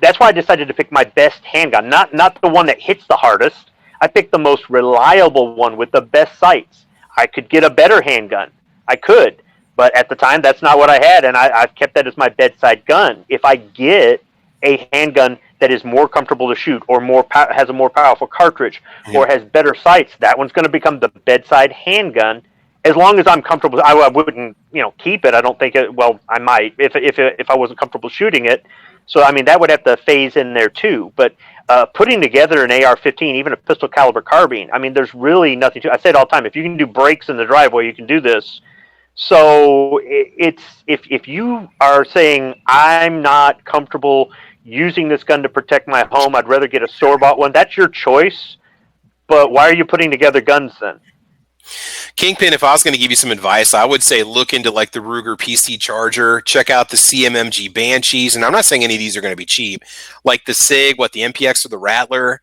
that's why I decided to pick my best handgun, not the one that hits the hardest. I picked the most reliable one with the best sights. I could get a better handgun. I could. But at the time, that's not what I had, and I've kept that as my bedside gun. If I get a handgun that is more comfortable to shoot, or has a more powerful cartridge, or has better sights, that one's going to become the bedside handgun. As long as I'm comfortable, I wouldn't, keep it. I don't think it. Well, I might if I wasn't comfortable shooting it. So I mean, that would have to phase in there too. But putting together an AR-15, even a pistol caliber carbine, I mean, there's really nothing to. I say it all the time. If you can do brakes in the driveway, you can do this. So it's if you are saying I'm not comfortable using this gun to protect my home, I'd rather get a store-bought one. That's your choice. But why are you putting together guns then? Kingpin, if I was going to give you some advice, I would say look into like the Ruger PC Charger, check out the CMMG Banshees, and I'm not saying any of these are going to be cheap, like the SIG, the MPX or the Rattler.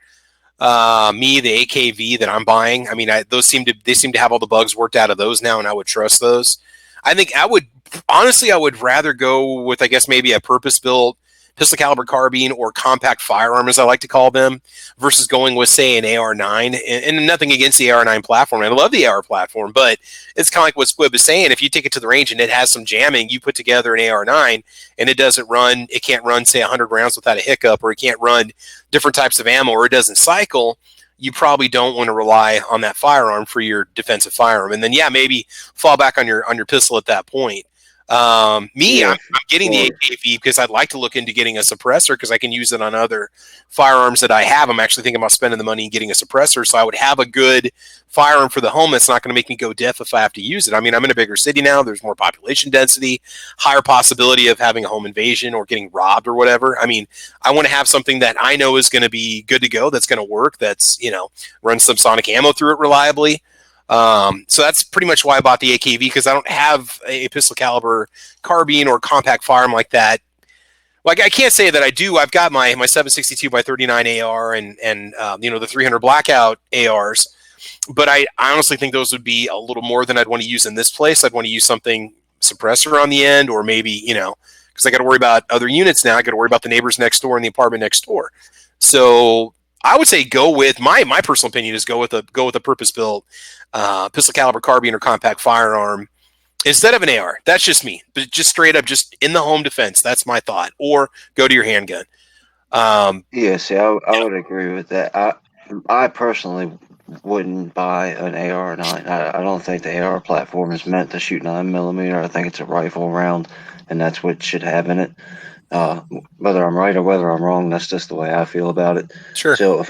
The AKV that I'm buying, I mean, they seem to have all the bugs worked out of those now, and I would trust those. I think I would rather go with, I guess, maybe a purpose-built pistol caliber carbine or compact firearm, as I like to call them, versus going with, say, an AR-9. And nothing against the AR-9 platform. I love the AR platform, but it's kind of like what Squib is saying. If you take it to the range and it has some jamming, you put together an AR-9 and it can't run, say, 100 rounds without a hiccup, or it can't run different types of ammo, or it doesn't cycle, you probably don't want to rely on that firearm for your defensive firearm. And then, maybe fall back on your pistol at that point. I'm getting the AKV because I'd like to look into getting a suppressor because I can use it on other firearms that I have. I'm actually thinking about spending the money and getting a suppressor, so I would have a good firearm for the home that's not going to make me go deaf if I have to use it. I mean, I'm in a bigger city now. There's more population density, higher possibility of having a home invasion or getting robbed or whatever. I mean, I want to have something that I know is going to be good to go, that's going to work, that's, runs some sonic ammo through it reliably. So that's pretty much why I bought the AKV, because I don't have a pistol caliber carbine or compact firearm like that. Like, I can't say that I do. I've got my 7.62x39 AR and the 300 Blackout ARs, but I honestly think those would be a little more than I'd want to use in this place. I'd want to use something suppressor on the end, or maybe, because I got to worry about other units now. I got to worry about the neighbors next door and the apartment next door. So I would say go with my personal opinion is go with a purpose-built pistol caliber carbine or compact firearm instead of an AR. That's just me, but just straight up, just in the home defense. That's my thought. Or go to your handgun. Yeah, see, I would agree with that. I personally wouldn't buy an AR-9. I don't think the AR platform is meant to shoot 9mm. I think it's a rifle round, and that's what it should have in it. Whether I'm right or whether I'm wrong, that's just the way I feel about it. Sure. So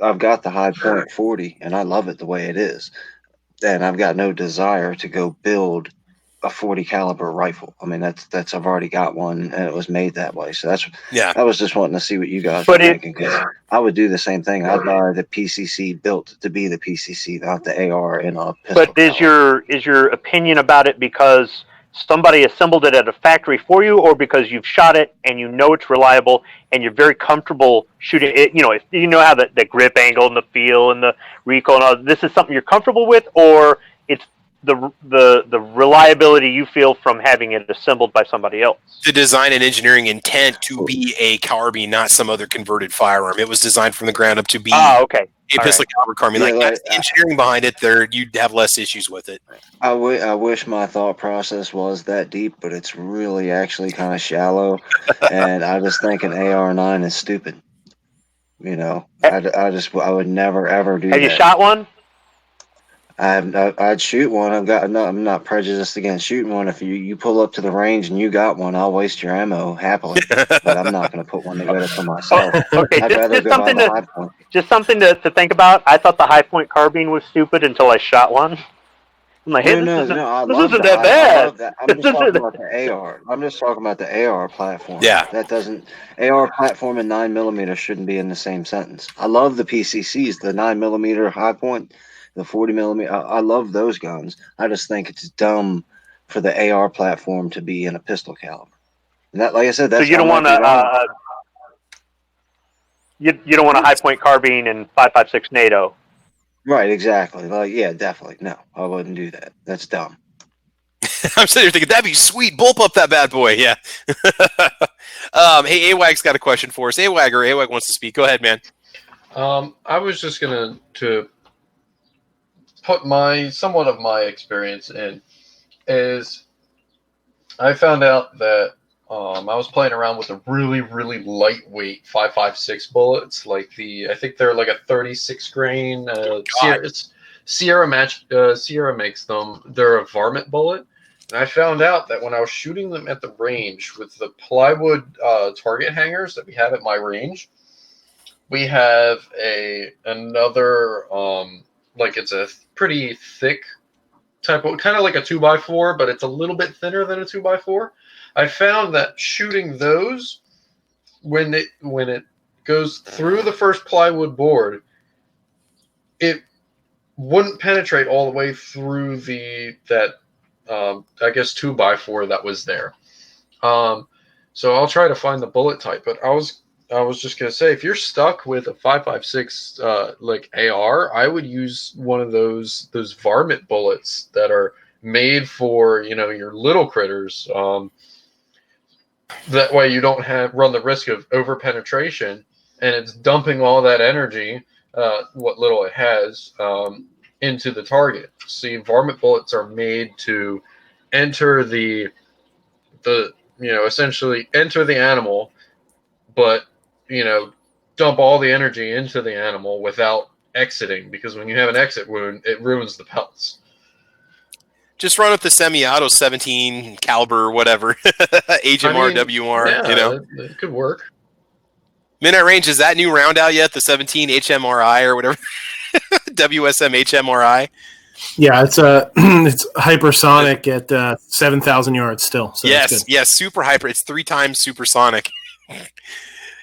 I've got the High Point 40, and I love it the way it is. And I've got no desire to go build a 40 caliber rifle. I mean, that's I've already got one, and it was made that way. So I was just wanting to see what you guys were thinking, because I would do the same thing. I'd buy the PCC built to be the PCC, not the AR in a pistol. But is your opinion about it because somebody assembled it at a factory for you, or because you've shot it and you know it's reliable and you're very comfortable shooting it? You know, if you know how the grip angle and the feel and the recoil and all, this is something you're comfortable with, or it's the reliability you feel from having it assembled by somebody else? The design and engineering intent to be a carbine, not some other converted firearm. It was designed from the ground up to be a pistol caliber carbine. Yeah, that's the engineering behind it. You'd have less issues with it. I wish my thought process was that deep, but it's really actually kind of shallow. And I just think an AR-9 is stupid. You know, I would never ever do that. Have you shot one? I'd shoot one. I'm not prejudiced against shooting one. If you pull up to the range and you got one, I'll waste your ammo happily. But I'm not going to put one together for myself. Okay, I'd rather go buy the High Point. Just something to think about. I thought the High Point carbine was stupid until I shot one. I'm like, hey, this isn't that bad. I'm just talking about the AR. I'm just talking about the AR platform. Yeah. AR platform and 9mm shouldn't be in the same sentence. I love the PCCs, the 9mm High Point, the 40mm. I love those guns. I just think it's dumb for the AR platform to be in a pistol caliber. And that, like I said, that's so you don't want to. You don't want a High Point carbine in 5.56 NATO. Right, exactly. Like, yeah, definitely. No, I wouldn't do that. That's dumb. I'm sitting here thinking that'd be sweet. Bulp up that bad boy. Yeah. Hey, AWAG's got a question for us. AWAG wants to speak. Go ahead, man. I was just gonna to put somewhat of my experience in is I found out that I was playing around with the really, really lightweight 5.56 bullets. I think they're like a 36 grain. Sierra makes them. They're a varmint bullet. And I found out that when I was shooting them at the range with the plywood target hangers that we have at my range, we have another it's a pretty thick type of, kind of like a 2x4, but it's a little bit thinner than a 2x4. I found that shooting those, when it goes through the first plywood board, it wouldn't penetrate all the way through that 2x4 that was there. So I'll try to find the bullet type, but I was just gonna say, if you're stuck with a 5.56 AR, I would use one of those varmint bullets that are made for your little critters. That way you don't run the risk of over penetration, and it's dumping all that energy, what little it has, into the target. See, varmint bullets are made to enter essentially enter the animal, but dump all the energy into the animal without exiting, because when you have an exit wound, it ruins the pelts. Just run with the semi-auto 17 caliber, whatever, HMR, WR. Yeah, it could work. Midnight Range, is that new round out yet? The 17 HMRI or whatever, WSM HMRI. Yeah, it's hypersonic at 7,000 yards still. So yes, super hyper. It's 3 times supersonic.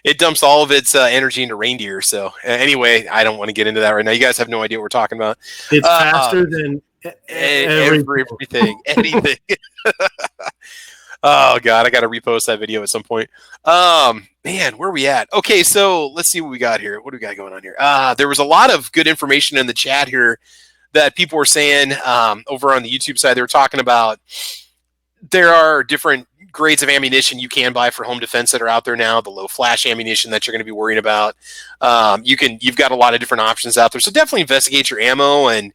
It dumps all of its energy into reindeer. So anyway, I don't want to get into that right now. You guys have no idea what we're talking about. It's faster than everything, anything. Oh God, I got to repost that video at some point. Man, where are we at? Okay, so let's see what we got here. What do we got going on here? There was a lot of good information in the chat here that people were saying over on the YouTube side. They were talking about there are different grades of ammunition you can buy for home defense that are out there now, the low flash ammunition that you're going to be worrying about. You've got a lot of different options out there. So definitely investigate your ammo. And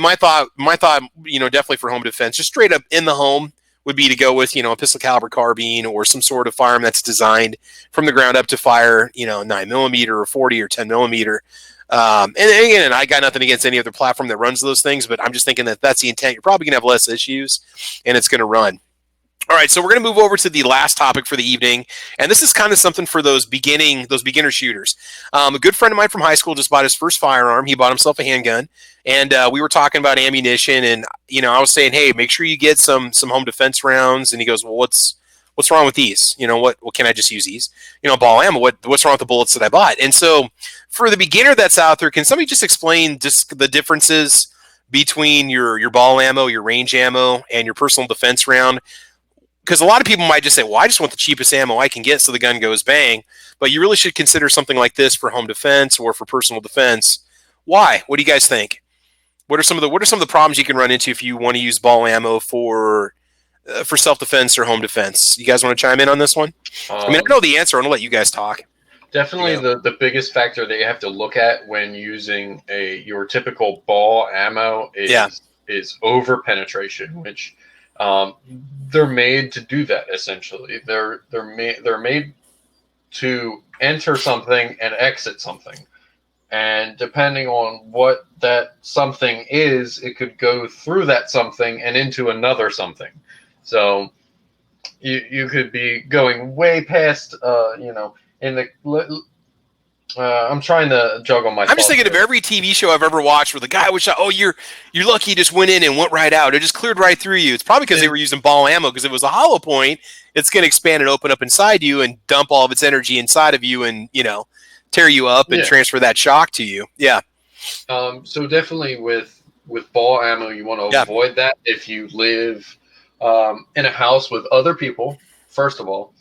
my thought, definitely for home defense, just straight up in the home would be to go with, a pistol caliber carbine or some sort of firearm that's designed from the ground up to fire, 9mm or 40 or 10mm. And again, I got nothing against any other platform that runs those things, but I'm just thinking that that's the intent. You're probably going to have less issues, and it's going to run. All right, so we're going to move over to the last topic for the evening, and this is kind of something for those beginner shooters. A good friend of mine from high school just bought his first firearm. He bought himself a handgun, and we were talking about ammunition, and I was saying, hey, make sure you get some home defense rounds, and he goes, well, what's wrong with these? What can I just use these? Ball ammo. What's wrong with the bullets that I bought? And so, for the beginner that's out there, can somebody just explain just the differences between your ball ammo, your range ammo, and your personal defense round? Because a lot of people might just say, well, I just want the cheapest ammo I can get so the gun goes bang. But you really should consider something like this for home defense or for personal defense. Why? What do you guys think? What are some of the problems you can run into if you want to use ball ammo for self-defense or home defense? You guys want to chime in on this one? I know the answer. I'm going to let you guys talk. Definitely the biggest factor that you have to look at when using your typical ball ammo is over penetration, which they're made to do that. Essentially, they're made to enter something and exit something, and depending on what that something is, it could go through that something and into another something. So you could be going way past I'm trying to juggle my. I'm just thinking of every TV show I've ever watched where the guy was shot. Oh, you're lucky, he just went in and went right out. It just cleared right through you. It's probably because they were using ball ammo. Because if it was a hollow point, it's going to expand and open up inside you and dump all of its energy inside of you and tear you up and transfer that shock to you. Yeah. So definitely with ball ammo, you want to avoid that if you live in a house with other people. First of all.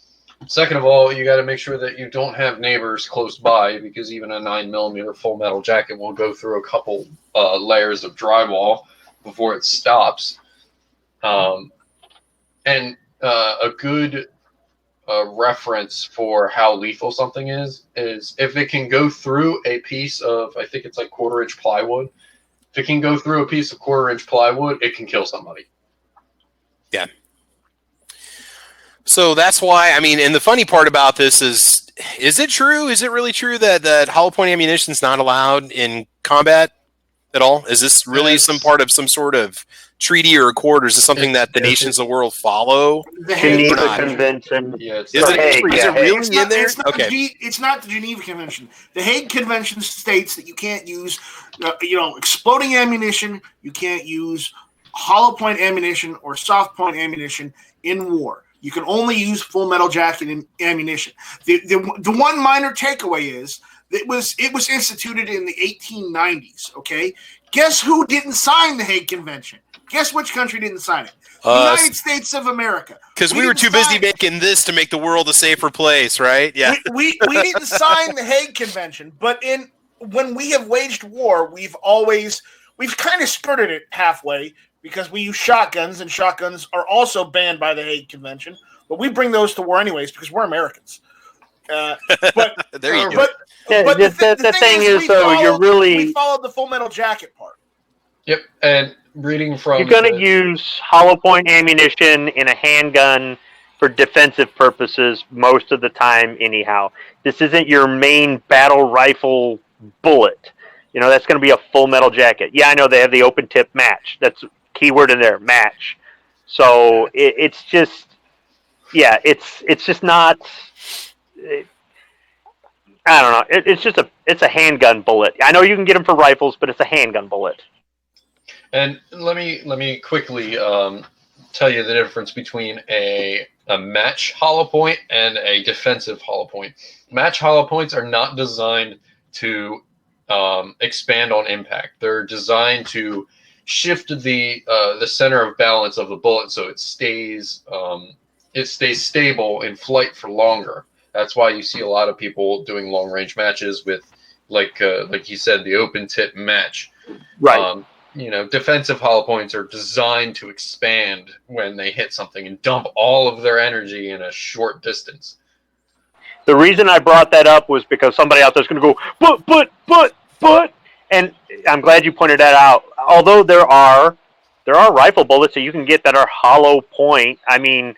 Second of all, you got to make sure that you don't have neighbors close by, because even a 9mm full metal jacket will go through a couple layers of drywall before it stops. And a good reference for how lethal something is if it can go through a piece of, I think it's like 1/4-inch plywood. If it can go through a piece of 1/4-inch plywood, it can kill somebody. Yeah. So that's why, and the funny part about this is it true? Is it really true that hollow point ammunition is not allowed in combat at all? Is this really some part of some sort of treaty or accord, or is this something that the nations of the world follow? The Geneva Convention. Is it really in there? It's not the Geneva Convention. The Hague Convention states that you can't use, exploding ammunition. You can't use hollow point ammunition or soft point ammunition in war. You can only use full metal jacket ammunition. The one minor takeaway is it was instituted in the 1890s. Okay, guess who didn't sign the Hague Convention? Guess which country didn't sign it? The United States of America. Because we were too busy making this to make the world a safer place, right? Yeah. We didn't sign the Hague Convention, but when we have waged war, we've kind of skirted it halfway. Because we use shotguns, and shotguns are also banned by the Hague Convention. But we bring those to war anyways because we're Americans. There you go. But the thing is, we followed the full metal jacket part. Yep, and reading from... You're going to use hollow point ammunition in a handgun for defensive purposes most of the time anyhow. This isn't your main battle rifle bullet. That's going to be a full metal jacket. Yeah, I know they have the open tip match. That's keyword in there, match. So it's just not. I don't know. It's a handgun bullet. I know you can get them for rifles, but it's a handgun bullet. And let me quickly tell you the difference between a match hollow point and a defensive hollow point. Match hollow points are not designed to expand on impact. They're designed to shift the center of balance of the bullet so it stays stable in flight for longer. That's why you see a lot of people doing long range matches with like you said, the open tip match. Right. defensive hollow points are designed to expand when they hit something and dump all of their energy in a short distance. The reason I brought that up was because somebody out there's going to go, but, and I'm glad you pointed that out. Although there are rifle bullets that you can get that are hollow point. I mean,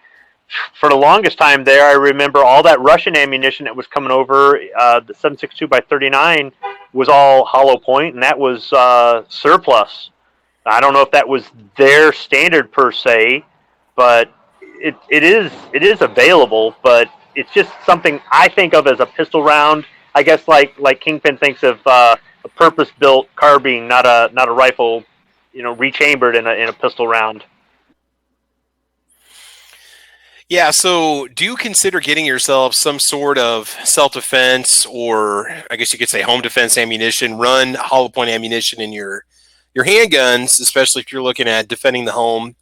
for the longest time there, I remember all that Russian ammunition that was coming over, the 7.62 by 39 was all hollow point, and that was surplus. I don't know if that was their standard per se, but it is available, but it's just something I think of as a pistol round. I guess like Kingpin thinks of a purpose-built carbine, not a rifle, rechambered in a pistol round. Yeah, so do you consider getting yourself some sort of self-defense, or I guess you could say home defense ammunition, run hollow point ammunition in your handguns, especially if you're looking at defending the home?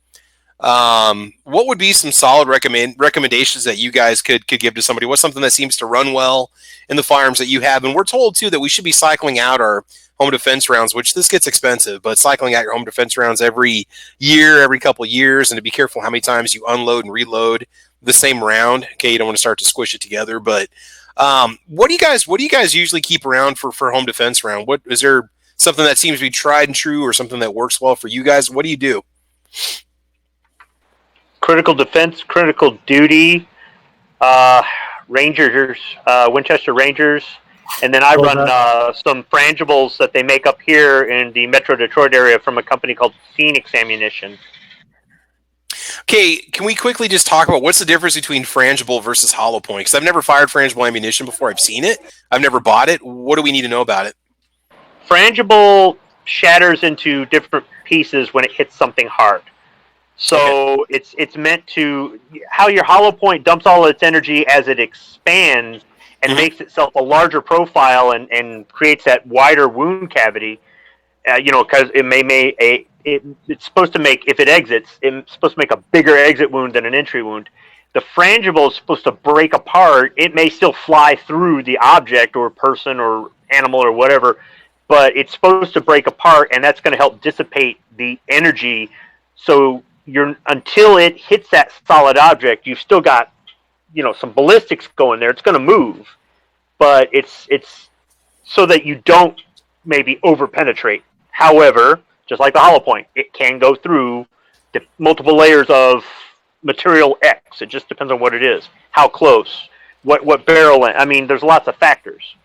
What would be some solid recommendations that you guys could give to somebody? What's something that seems to run well in the firearms that you have? And we're told, too, that we should be cycling out our home defense rounds, which this gets expensive, but cycling out your home defense rounds every year, every couple of years, and to be careful how many times you unload and reload the same round. Okay, you don't want to start to squish it together, but what do you guys usually keep around for home defense round? What is there something that seems to be tried and true, or something that works well for you guys? What do you do? Critical defense, critical duty, Rangers, Winchester Rangers, and then I run some frangibles that they make up here in the Metro Detroit area from a company called Phoenix Ammunition. Okay, can we quickly just talk about what's the difference between frangible versus hollow point? Because I've never fired frangible ammunition before. I've seen it. I've never bought it. What do we need to know about it? Frangible shatters into different pieces when it hits something hard. So it's meant to, how your hollow point dumps all its energy as it expands and makes itself a larger profile and creates that wider wound cavity, because it's supposed to make, if it exits, it's supposed to make a bigger exit wound than an entry wound. The frangible is supposed to break apart. It may still fly through the object or person or animal or whatever, but it's supposed to break apart, and that's going to help dissipate the energy. So until it hits that solid object, you've still got, some ballistics going there. It's going to move, but it's so that you don't maybe over penetrate. However, just like the hollow point, it can go through the multiple layers of material X. It just depends on what it is, how close, what barrel length. I mean, there's lots of factors.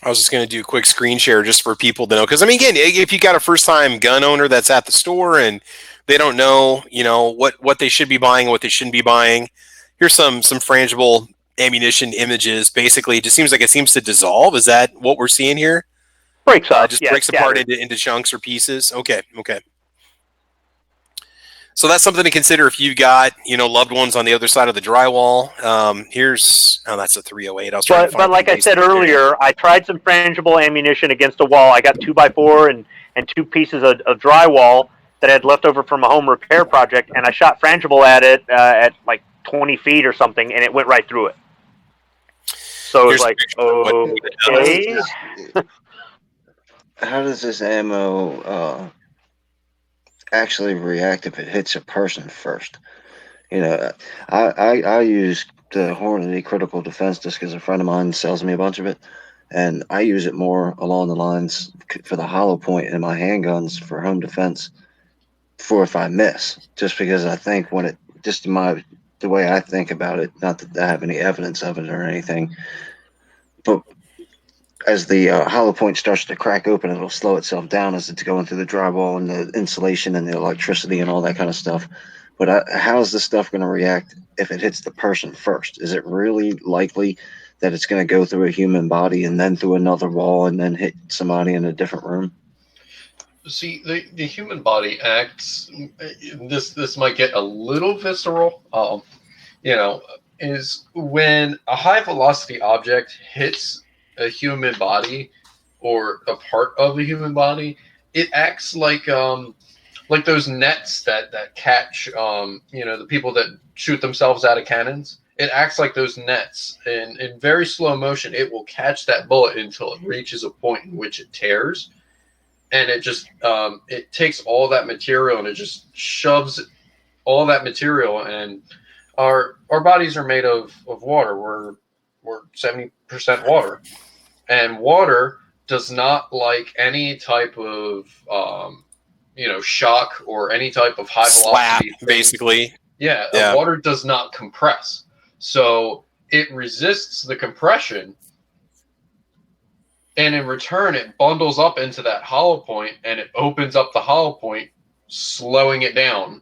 I was just going to do a quick screen share just for people to know. Because, again, if you got a first-time gun owner that's at the store and they don't know, what they should be buying and what they shouldn't be buying, here's some frangible ammunition images. Basically, it just seems like it seems to dissolve. Is that what we're seeing here? Breaks up. Breaks apart into chunks or pieces. Okay. So that's something to consider if you've got, loved ones on the other side of the drywall. That's a 308. But like I said earlier, I tried some frangible ammunition against a wall. I got 2x4 and two pieces of drywall that I had left over from a home repair project, and I shot frangible at it at like 20 feet or something, and it went right through it. So it was like, okay. How does this ammo actually react if it hits a person first? I use the Hornady Critical Defense just because a friend of mine sells me a bunch of it, and I use it more along the lines for the hollow point in my handguns for home defense for if I miss, just because I think the way I think about it, not that I have any evidence of it or anything, but as the hollow point starts to crack open, it'll slow itself down as it's going through the drywall and the insulation and the electricity and all that kind of stuff. But how's this stuff going to react if it hits the person first? Is it really likely that it's going to go through a human body and then through another wall and then hit somebody in a different room? See, the human body acts, this might get a little visceral, is when a high velocity object hits a human body or a part of a human body, it acts like those nets that catch the people that shoot themselves out of cannons. It acts like those nets, and in very slow motion it will catch that bullet until it reaches a point in which it tears, and it just it takes all that material and it just shoves all that material. And our bodies are made of water. We're 70% water, and water does not like any type of shock or any type of high velocity slap, basically. Yeah, water does not compress, so it resists the compression, and in return it bundles up into that hollow point, and it opens up the hollow point, slowing it down.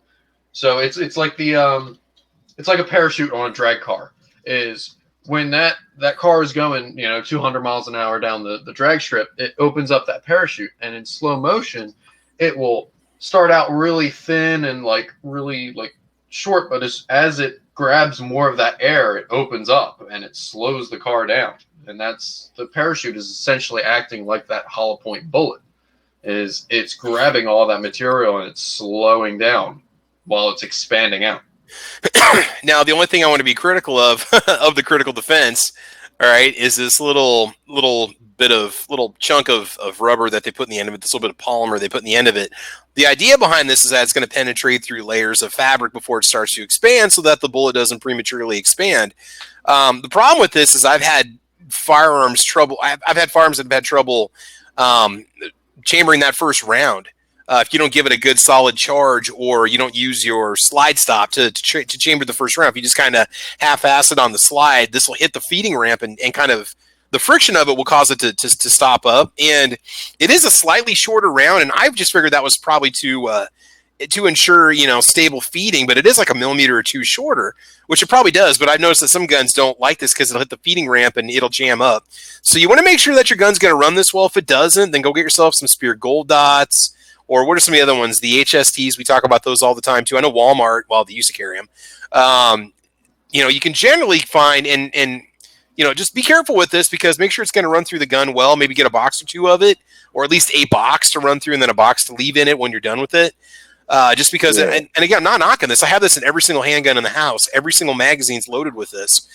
So it's like it's like a parachute on a drag car. Is when that car is going 200 miles an hour down the drag strip, it opens up that parachute, and in slow motion it will start out really thin and really short, but as it grabs more of that air, it opens up and it slows the car down. And that's the parachute is essentially acting like that hollow point bullet. It's grabbing all that material and it's slowing down while it's expanding out. Now, the only thing I want to be critical of the critical defense, all right, is this little chunk of rubber that they put in the end of it, this little bit of polymer they put in the end of it. The idea behind this is that it's going to penetrate through layers of fabric before it starts to expand so that the bullet doesn't prematurely expand. The problem with this is I've had firearms trouble. I've had firearms that have had trouble chambering that first round. If you don't give it a good solid charge, or you don't use your slide stop to chamber the first round, if you just kind of half-ass it on the slide, this will hit the feeding ramp and kind of the friction of it will cause it to stop up. And it is a slightly shorter round, and I've just figured that was probably to ensure stable feeding, but it is like a millimeter or two shorter, which it probably does. But I've noticed that some guns don't like this because it'll hit the feeding ramp and it'll jam up. So you want to make sure that your gun's going to run this well. If it doesn't, then go get yourself some Spear Gold Dots. Or what are some of the other ones? The HSTs, we talk about those all the time too. I know Walmart, they used to carry them. You can generally find and just be careful with this, because make sure it's going to run through the gun well. Maybe get a box or two of it, or at least a box to run through and then a box to leave in it when you're done with it. Just because, and again, I'm not knocking this. I have this in every single handgun in the house. Every single magazine's loaded with this,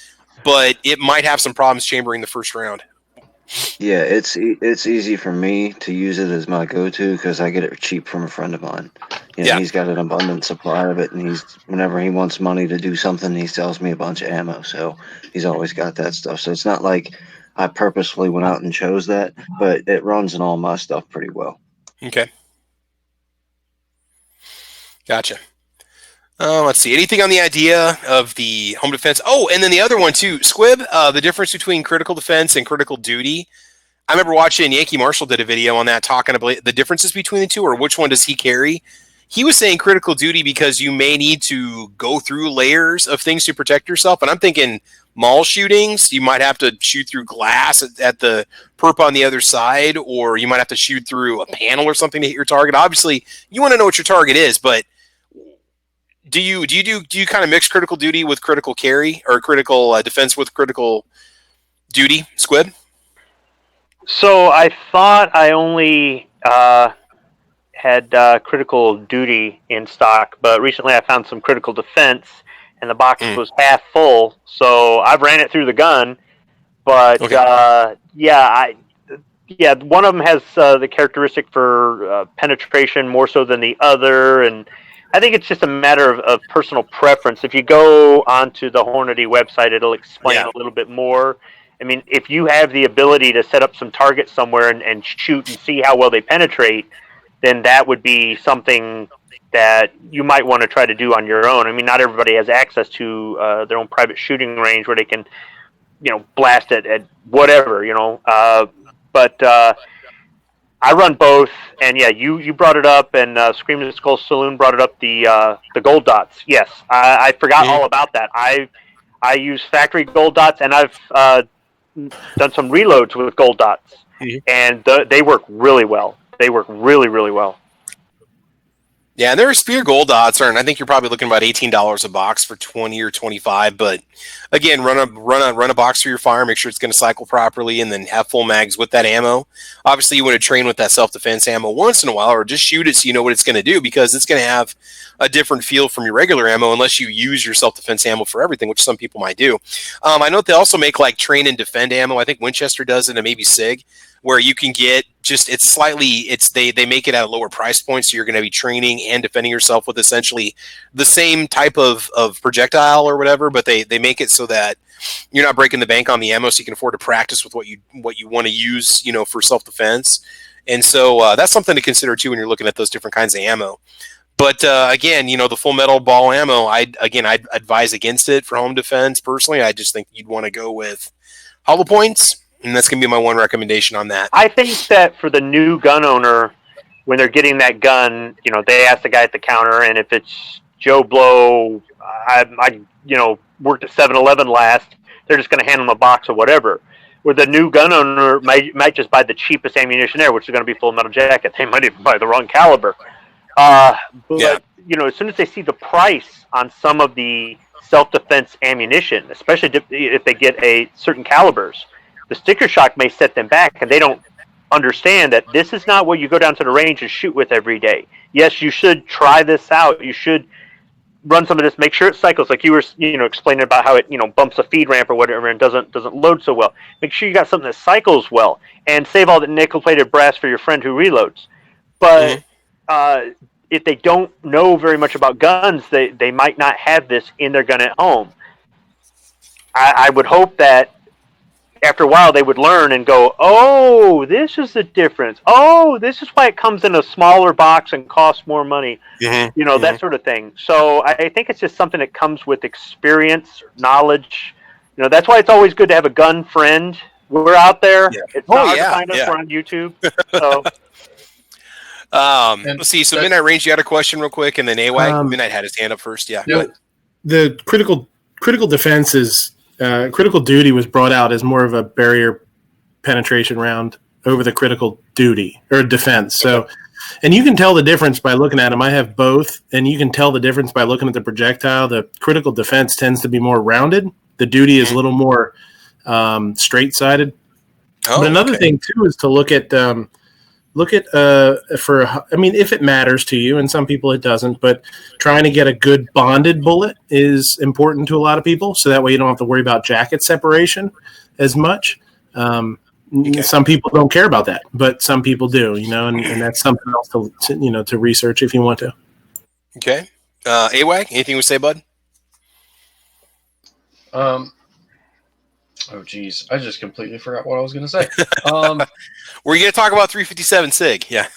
but it might have some problems chambering the first round. Yeah, it's easy for me to use it as my go-to because I get it cheap from a friend of mine. He's got an abundant supply of it, and whenever he wants money to do something, he sells me a bunch of ammo. So he's always got that stuff. So it's not like I purposefully went out and chose that, but it runs in all my stuff pretty well. Okay. Gotcha. Let's see. Anything on the idea of the home defense? Oh, and then the other one too, Squib, the difference between critical defense and critical duty. I remember watching Yankee Marshall did a video on that, talking about the differences between the two, or which one does he carry. He was saying critical duty because you may need to go through layers of things to protect yourself. And I'm thinking mall shootings, you might have to shoot through glass at the perp on the other side, or you might have to shoot through a panel or something to hit your target. Obviously, you want to know what your target is, but do you kind of mix critical duty with critical carry, or critical defense with critical duty, Squib? So I thought I only had critical duty in stock, but recently I found some critical defense, and the box was half full. So I've ran it through the gun, but one of them has the characteristic for penetration more so than the other, and I think it's just a matter of personal preference. If you go onto the Hornady website, it'll explain a little bit more. I mean, if you have the ability to set up some targets somewhere and shoot and see how well they penetrate, then that would be something that you might want to try to do on your own. I mean, not everybody has access to their own private shooting range where they can, blast it at whatever, but I run both, and you brought it up, and Screaming Skull Saloon brought it up, the gold dots. Yes, I forgot all about that. I use factory gold dots, and I've done some reloads with gold dots, and they work really well. They work really, really well. Yeah, and their Spear Gold Dots I think you're probably looking about $18 a box for 20 or 25. But again, run a box through your fire, make sure it's going to cycle properly, and then have full mags with that ammo. Obviously, you want to train with that self-defense ammo once in a while, or just shoot it so you know what it's going to do, because it's going to have a different feel from your regular ammo unless you use your self-defense ammo for everything, which some people might do. I know they also make like train and defend ammo. I think Winchester does it, and maybe SIG, where you can get they make it at a lower price point, so you're going to be training and defending yourself with essentially the same type of projectile or whatever, but they make it so that you're not breaking the bank on the ammo, so you can afford to practice with what you want to use, for self-defense. And so that's something to consider too when you're looking at those different kinds of ammo. But again, the full metal ball ammo, I'd advise against it for home defense. Personally, I just think you'd want to go with hollow points, and that's going to be my one recommendation on that. I think that for the new gun owner, when they're getting that gun, they ask the guy at the counter, and if it's Joe Blow, I worked at 7-Eleven last, they're just going to hand them a box or whatever. Where the new gun owner might just buy the cheapest ammunition there, which is going to be full metal jacket. They might even buy the wrong caliber. But as soon as they see the price on some of the self-defense ammunition, especially if they get a certain calibers, the sticker shock may set them back, and they don't understand that this is not what you go down to the range and shoot with every day. Yes, you should try this out. You should run some of this, make sure it cycles, like you were explaining about how it bumps a feed ramp or whatever and doesn't load so well. Make sure you got something that cycles well, and save all the nickel-plated brass for your friend who reloads. But if they don't know very much about guns, they might not have this in their gun at home. I would hope that after a while they would learn and go, oh, this is the difference. Oh, this is why it comes in a smaller box and costs more money. That sort of thing. So I think it's just something that comes with experience, knowledge. That's why it's always good to have a gun friend. We're out there. Yeah. It's hard to find us. We're on YouTube. So. Let's see. So Midnight Range, you had a question real quick, and then AWAG. Midnight had his hand up first. Yeah. The critical defense is critical duty was brought out as more of a barrier penetration round over the critical duty or defense. So, and you can tell the difference by looking at them. I have both, and you can tell the difference by looking at the projectile. The critical defense tends to be more rounded. The duty is a little more straight-sided. But another thing too is to look at if it matters to you, and some people it doesn't, but trying to get a good bonded bullet is important to a lot of people, so that way you don't have to worry about jacket separation as much. Some people don't care about that, but some people do, and that's something else to research if you want to. Okay. AWAG, anything we say, bud? Oh, geez. I just completely forgot what I was going to say. We're going to talk about 357 SIG. Yeah.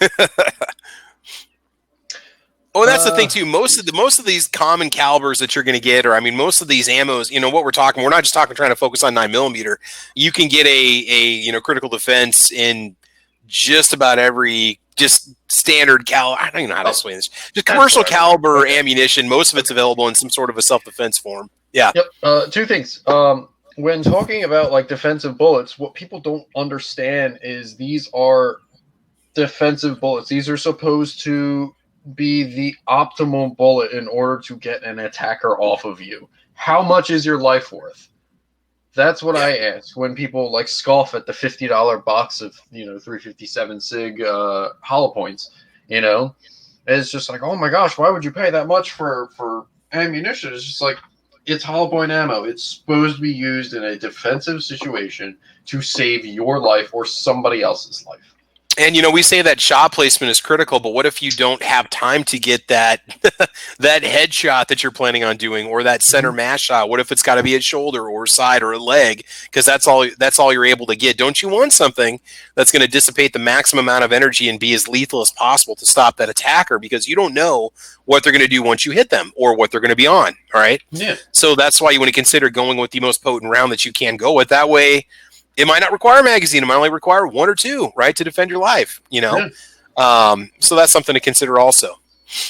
Oh, and that's the thing, too. Most of these common calibers that you're going to get, or, most of these ammos, what we're not just trying to focus on 9mm. You can get a critical defense in just about every just standard caliber. I don't even know how to explain this. Just commercial caliber ammunition. Most of it's available in some sort of a self-defense form. Yeah. Yep. Two things. When talking about defensive bullets, what people don't understand is these are defensive bullets. These are supposed to be the optimal bullet in order to get an attacker off of you. How much is your life worth? That's what I ask when people scoff at the $50 box of 357 SIG hollow points. It's just oh my gosh, why would you pay that much for ammunition? It's just it's hollow point ammo. It's supposed to be used in a defensive situation to save your life or somebody else's life. And, we say that shot placement is critical, but what if you don't have time to get that that headshot that you're planning on doing, or that center mass shot? What if it's got to be a shoulder or a side or a leg? Because that's all you're able to get. Don't you want something that's going to dissipate the maximum amount of energy and be as lethal as possible to stop that attacker? Because you don't know what they're going to do once you hit them or what they're going to be on. All right. Yeah. So that's why you want to consider going with the most potent round that you can go with. That way, it might not require a magazine. It might only require one or two, right, to defend your life, Yeah. So that's something to consider also.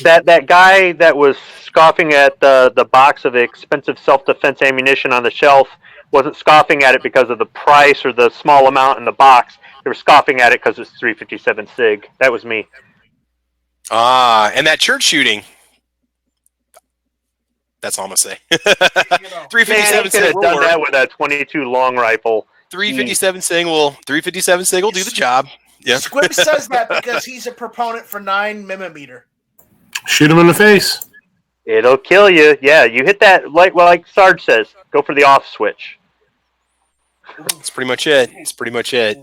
That guy that was scoffing at the box of expensive self-defense ammunition on the shelf wasn't scoffing at it because of the price or the small amount in the box. They were scoffing at it because it's 357 SIG. That was me. And that church shooting. That's all I'm going to say. 357 SIG will done that with a 22 long rifle. 357 SIG will do the job. Yeah. Squib says that because he's a proponent for 9mm. Shoot him in the face. It'll kill you. Yeah, you hit that, like Sarge says, go for the off switch. That's pretty much it. It's pretty much it.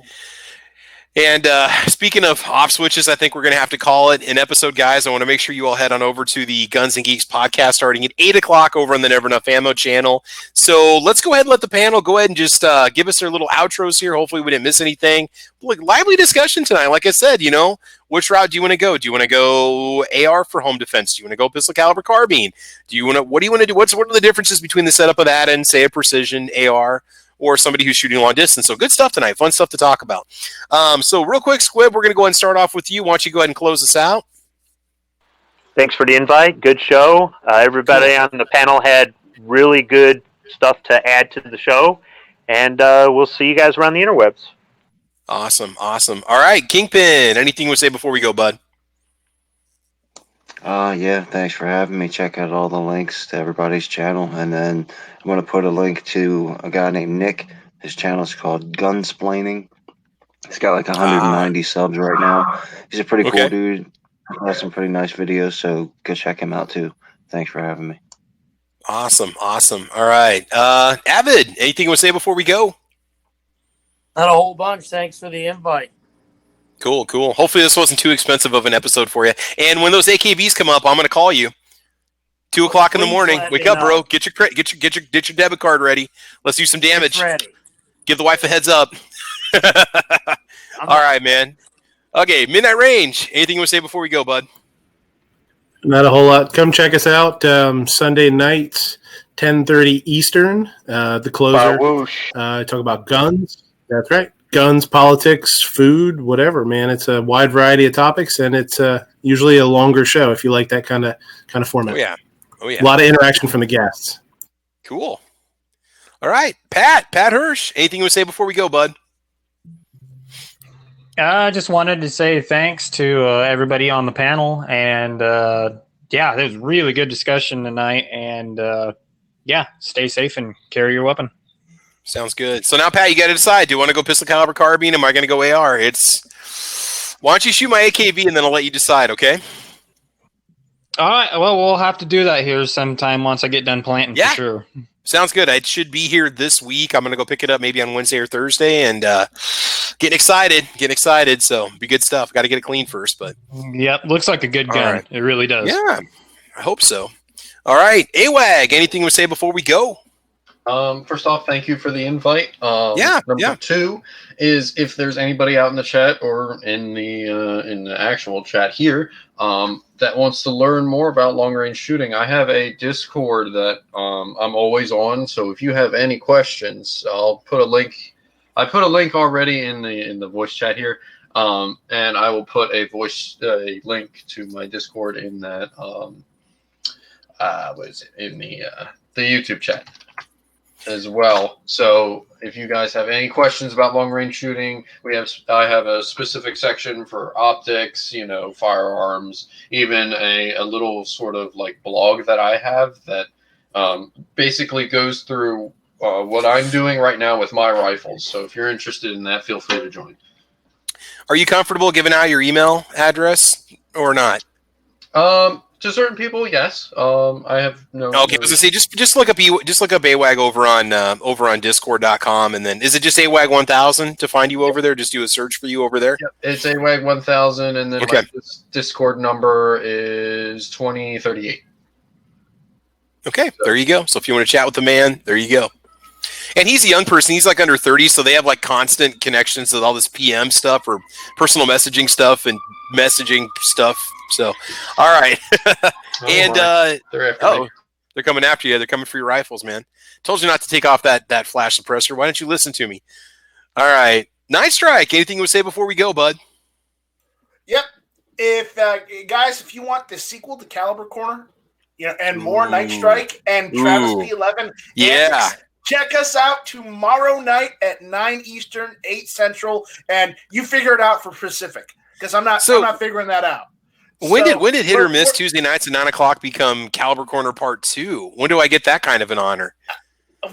And speaking of off switches, I think we're going to have to call it an episode, guys. I want to make sure you all head on over to the Guns and Geeks podcast starting at 8 o'clock over on the Never Enough Ammo channel. So let's go ahead and let the panel go ahead and just give us their little outros here. Hopefully we didn't miss anything. Like, lively discussion tonight. Like I said, which route do you want to go? Do you want to go AR for home defense? Do you want to go pistol caliber carbine? What do you want to do? What are the differences between the setup of that and, say, a precision AR? Or somebody who's shooting long distance. So good stuff tonight. Fun stuff to talk about. So real quick, Squib, we're going to go ahead and start off with you. Why don't you go ahead and close us out? Thanks for the invite. Good show. Everybody on the panel had really good stuff to add to the show. And we'll see you guys around the interwebs. Awesome. All right, Kingpin, anything we'll say before we go, bud? Yeah, thanks for having me. Check out all the links to everybody's channel. And then I'm going to put a link to a guy named Nick. His channel is called Gunsplaining. He's got like 190 subs right now. He's a pretty cool dude. He has some pretty nice videos, so go check him out too. Thanks for having me. Awesome. All right. Avid, anything we'll say before we go? Not a whole bunch. Thanks for the invite. Cool. Hopefully this wasn't too expensive of an episode for you. And when those AKVs come up, I'm going to call you. 2 o'clock in the morning. Wake up, bro. Get your debit card ready. Let's do some damage. Give the wife a heads up. All right, man. Okay, Midnight Range. Anything you want to say before we go, bud? Not a whole lot. Come check us out Sunday nights, 10:30 Eastern. The closer. Talk about guns. That's right. Guns, politics, food, whatever, man. It's a wide variety of topics, and it's usually a longer show if you like that kind of format. Oh yeah. A lot of interaction from the guests. Cool. All right, Pat Hirsch. Anything you want to say before we go, bud? I just wanted to say thanks to everybody on the panel, and it was really good discussion tonight. And stay safe and carry your weapon. Sounds good. So now, Pat, you got to decide. Do you want to go pistol caliber carbine? Am I going to go AR? Why don't you shoot my AKV and then I'll let you decide, okay? All right. Well, we'll have to do that here sometime once I get done planting for sure. Sounds good. It should be here this week. I'm going to go pick it up maybe on Wednesday or Thursday and getting excited. So be good stuff. Got to get it clean first. But yep, looks like a good gun. Right. It really does. Yeah, I hope so. All right. AWAG, anything to say before we go? First off, thank you for the invite. Number 2 is if there's anybody out in the chat or in the actual chat here that wants to learn more about long range shooting, I have a Discord that I'm always on. So if you have any questions, I'll put a link. I put a link already in the voice chat here, and I will put a link to my Discord in that in the YouTube chat as well. So if you guys have any questions about long range shooting, I have a specific section for optics, firearms, even a little sort of like blog that I have that basically goes through what I'm doing right now with my rifles. So if you're interested in that, feel free to join. Are you comfortable giving out your email address or not? To certain people, yes. I have no. Okay, I was gonna say just look up AWAG over on Discord.com, and then is it just AWAG 1000 to find you over there? Just do a search for you over there. Yep, it's AWAG 1000, and then my Discord number is 2038. Okay, there you go. So if you want to chat with the man, there you go. And he's a young person. He's like under 30, so they have like constant connections with all this PM stuff or personal messaging stuff and messaging stuff. So, all right. They're coming after you. They're coming for your rifles, man. Told you not to take off that flash suppressor. Why don't you listen to me? All right. Night Strike. Anything to say before we go, bud? Yep. If guys, if you want the sequel to Caliber Corner, and more Night Strike and Travis P11, check us out tomorrow night at 9 Eastern, 8 Central, and you figure it out for Pacific because I'm not figuring that out. When did Hit or Miss Tuesday nights at 9 o'clock become Caliber Corner Part 2? When do I get that kind of an honor?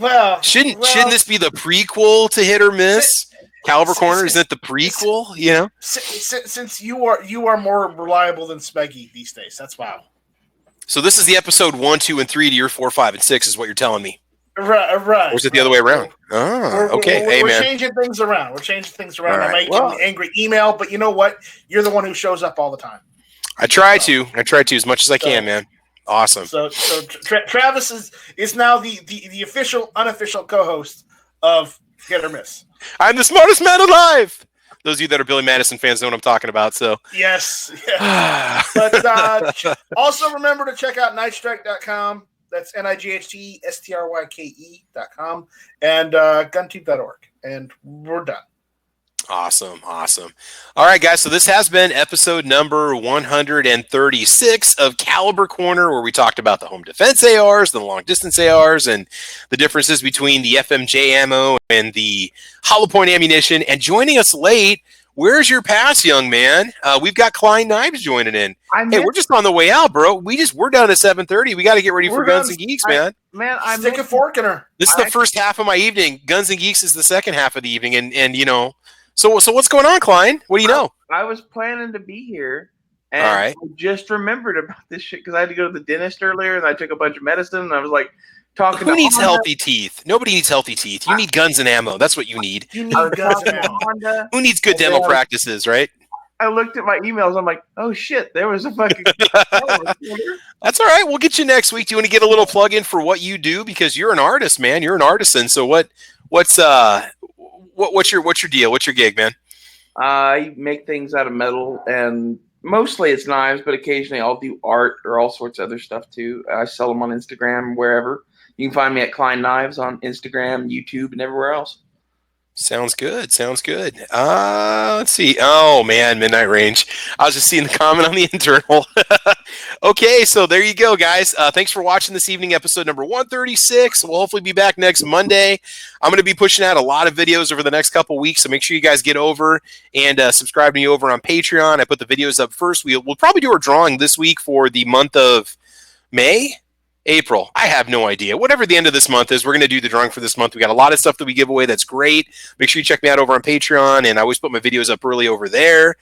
Well, shouldn't this be the prequel to Hit or Miss? Caliber Corner, isn't it the prequel? Since you are more reliable than Smeggy these days, that's wow. So this is the episode 1, 2, and 3 to your 4, 5, and 6 is what you're telling me. Right. Or is it the other way around? Oh, okay. We're changing things around. All right. I might get an angry email, but you know what? You're the one who shows up all the time. I try to as much as I can, man. Awesome. So Travis is now the official, unofficial co-host of Hit or Miss. I'm the smartest man alive. Those of you that are Billy Madison fans know what I'm talking about. So yes. But also remember to check out nightstrike.com. That's NIGHTSTRYKE.com and guntube.org. And we're done. Awesome. All right, guys. So this has been episode number 136 of Caliber Corner, where we talked about the home defense ARs, the long distance ARs, and the differences between the FMJ ammo and the hollow point ammunition. And joining us late, where's your pass, young man? We've got Klein Knives joining in. Hey, we're just on the way out, bro. We're down to 7:30. We got to get ready for Guns and Geeks, man. Stick a fork in her. This is the first half of my evening. Guns and Geeks is the second half of the evening, and you know. So what's going on, Klein? What do you know? I was planning to be here, and all right. I just remembered about this shit because I had to go to the dentist earlier, and I took a bunch of medicine, and I was like talking. Who needs healthy teeth? Nobody needs healthy teeth. You need guns and ammo. That's what you need. You need guns and ammo. Who needs good demo practices, right? I looked at my emails. I'm like, oh shit, there was a fucking. That's all right. We'll get you next week. Do you want to get a little plug in for what you do? Because you're an artist, man. You're an artisan. So what's your deal? What's your gig, man? I make things out of metal, and mostly it's knives, but occasionally I'll do art or all sorts of other stuff too. I sell them on Instagram, wherever. You can find me at Klein Knives on Instagram, YouTube, and everywhere else. Sounds good. Let's see. Oh, man, Midnight Range. I was just seeing the comment on the internal. Okay, so there you go, guys. Thanks for watching this evening, episode number 136. We'll hopefully be back next Monday. I'm going to be pushing out a lot of videos over the next couple weeks, so make sure you guys get over and subscribe to me over on Patreon. I put the videos up first. We'll probably do a drawing this week for the month of May. April. I have no idea. Whatever the end of this month is, we're going to do the drawing for this month. We got a lot of stuff that we give away that's great. Make sure you check me out over on Patreon, and I always put my videos up early over there.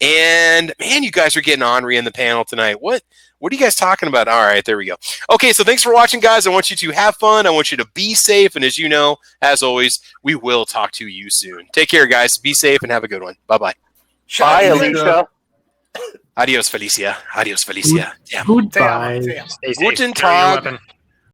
And, man, you guys are getting ornery in the panel tonight. What are you guys talking about? All right, there we go. Okay, so thanks for watching, guys. I want you to have fun. I want you to be safe. And as you know, as always, we will talk to you soon. Take care, guys. Be safe and have a good one. Bye-bye. Bye, Alicia. Adios, Felicia. Adios, Felicia. Goodbye. Guten Tag.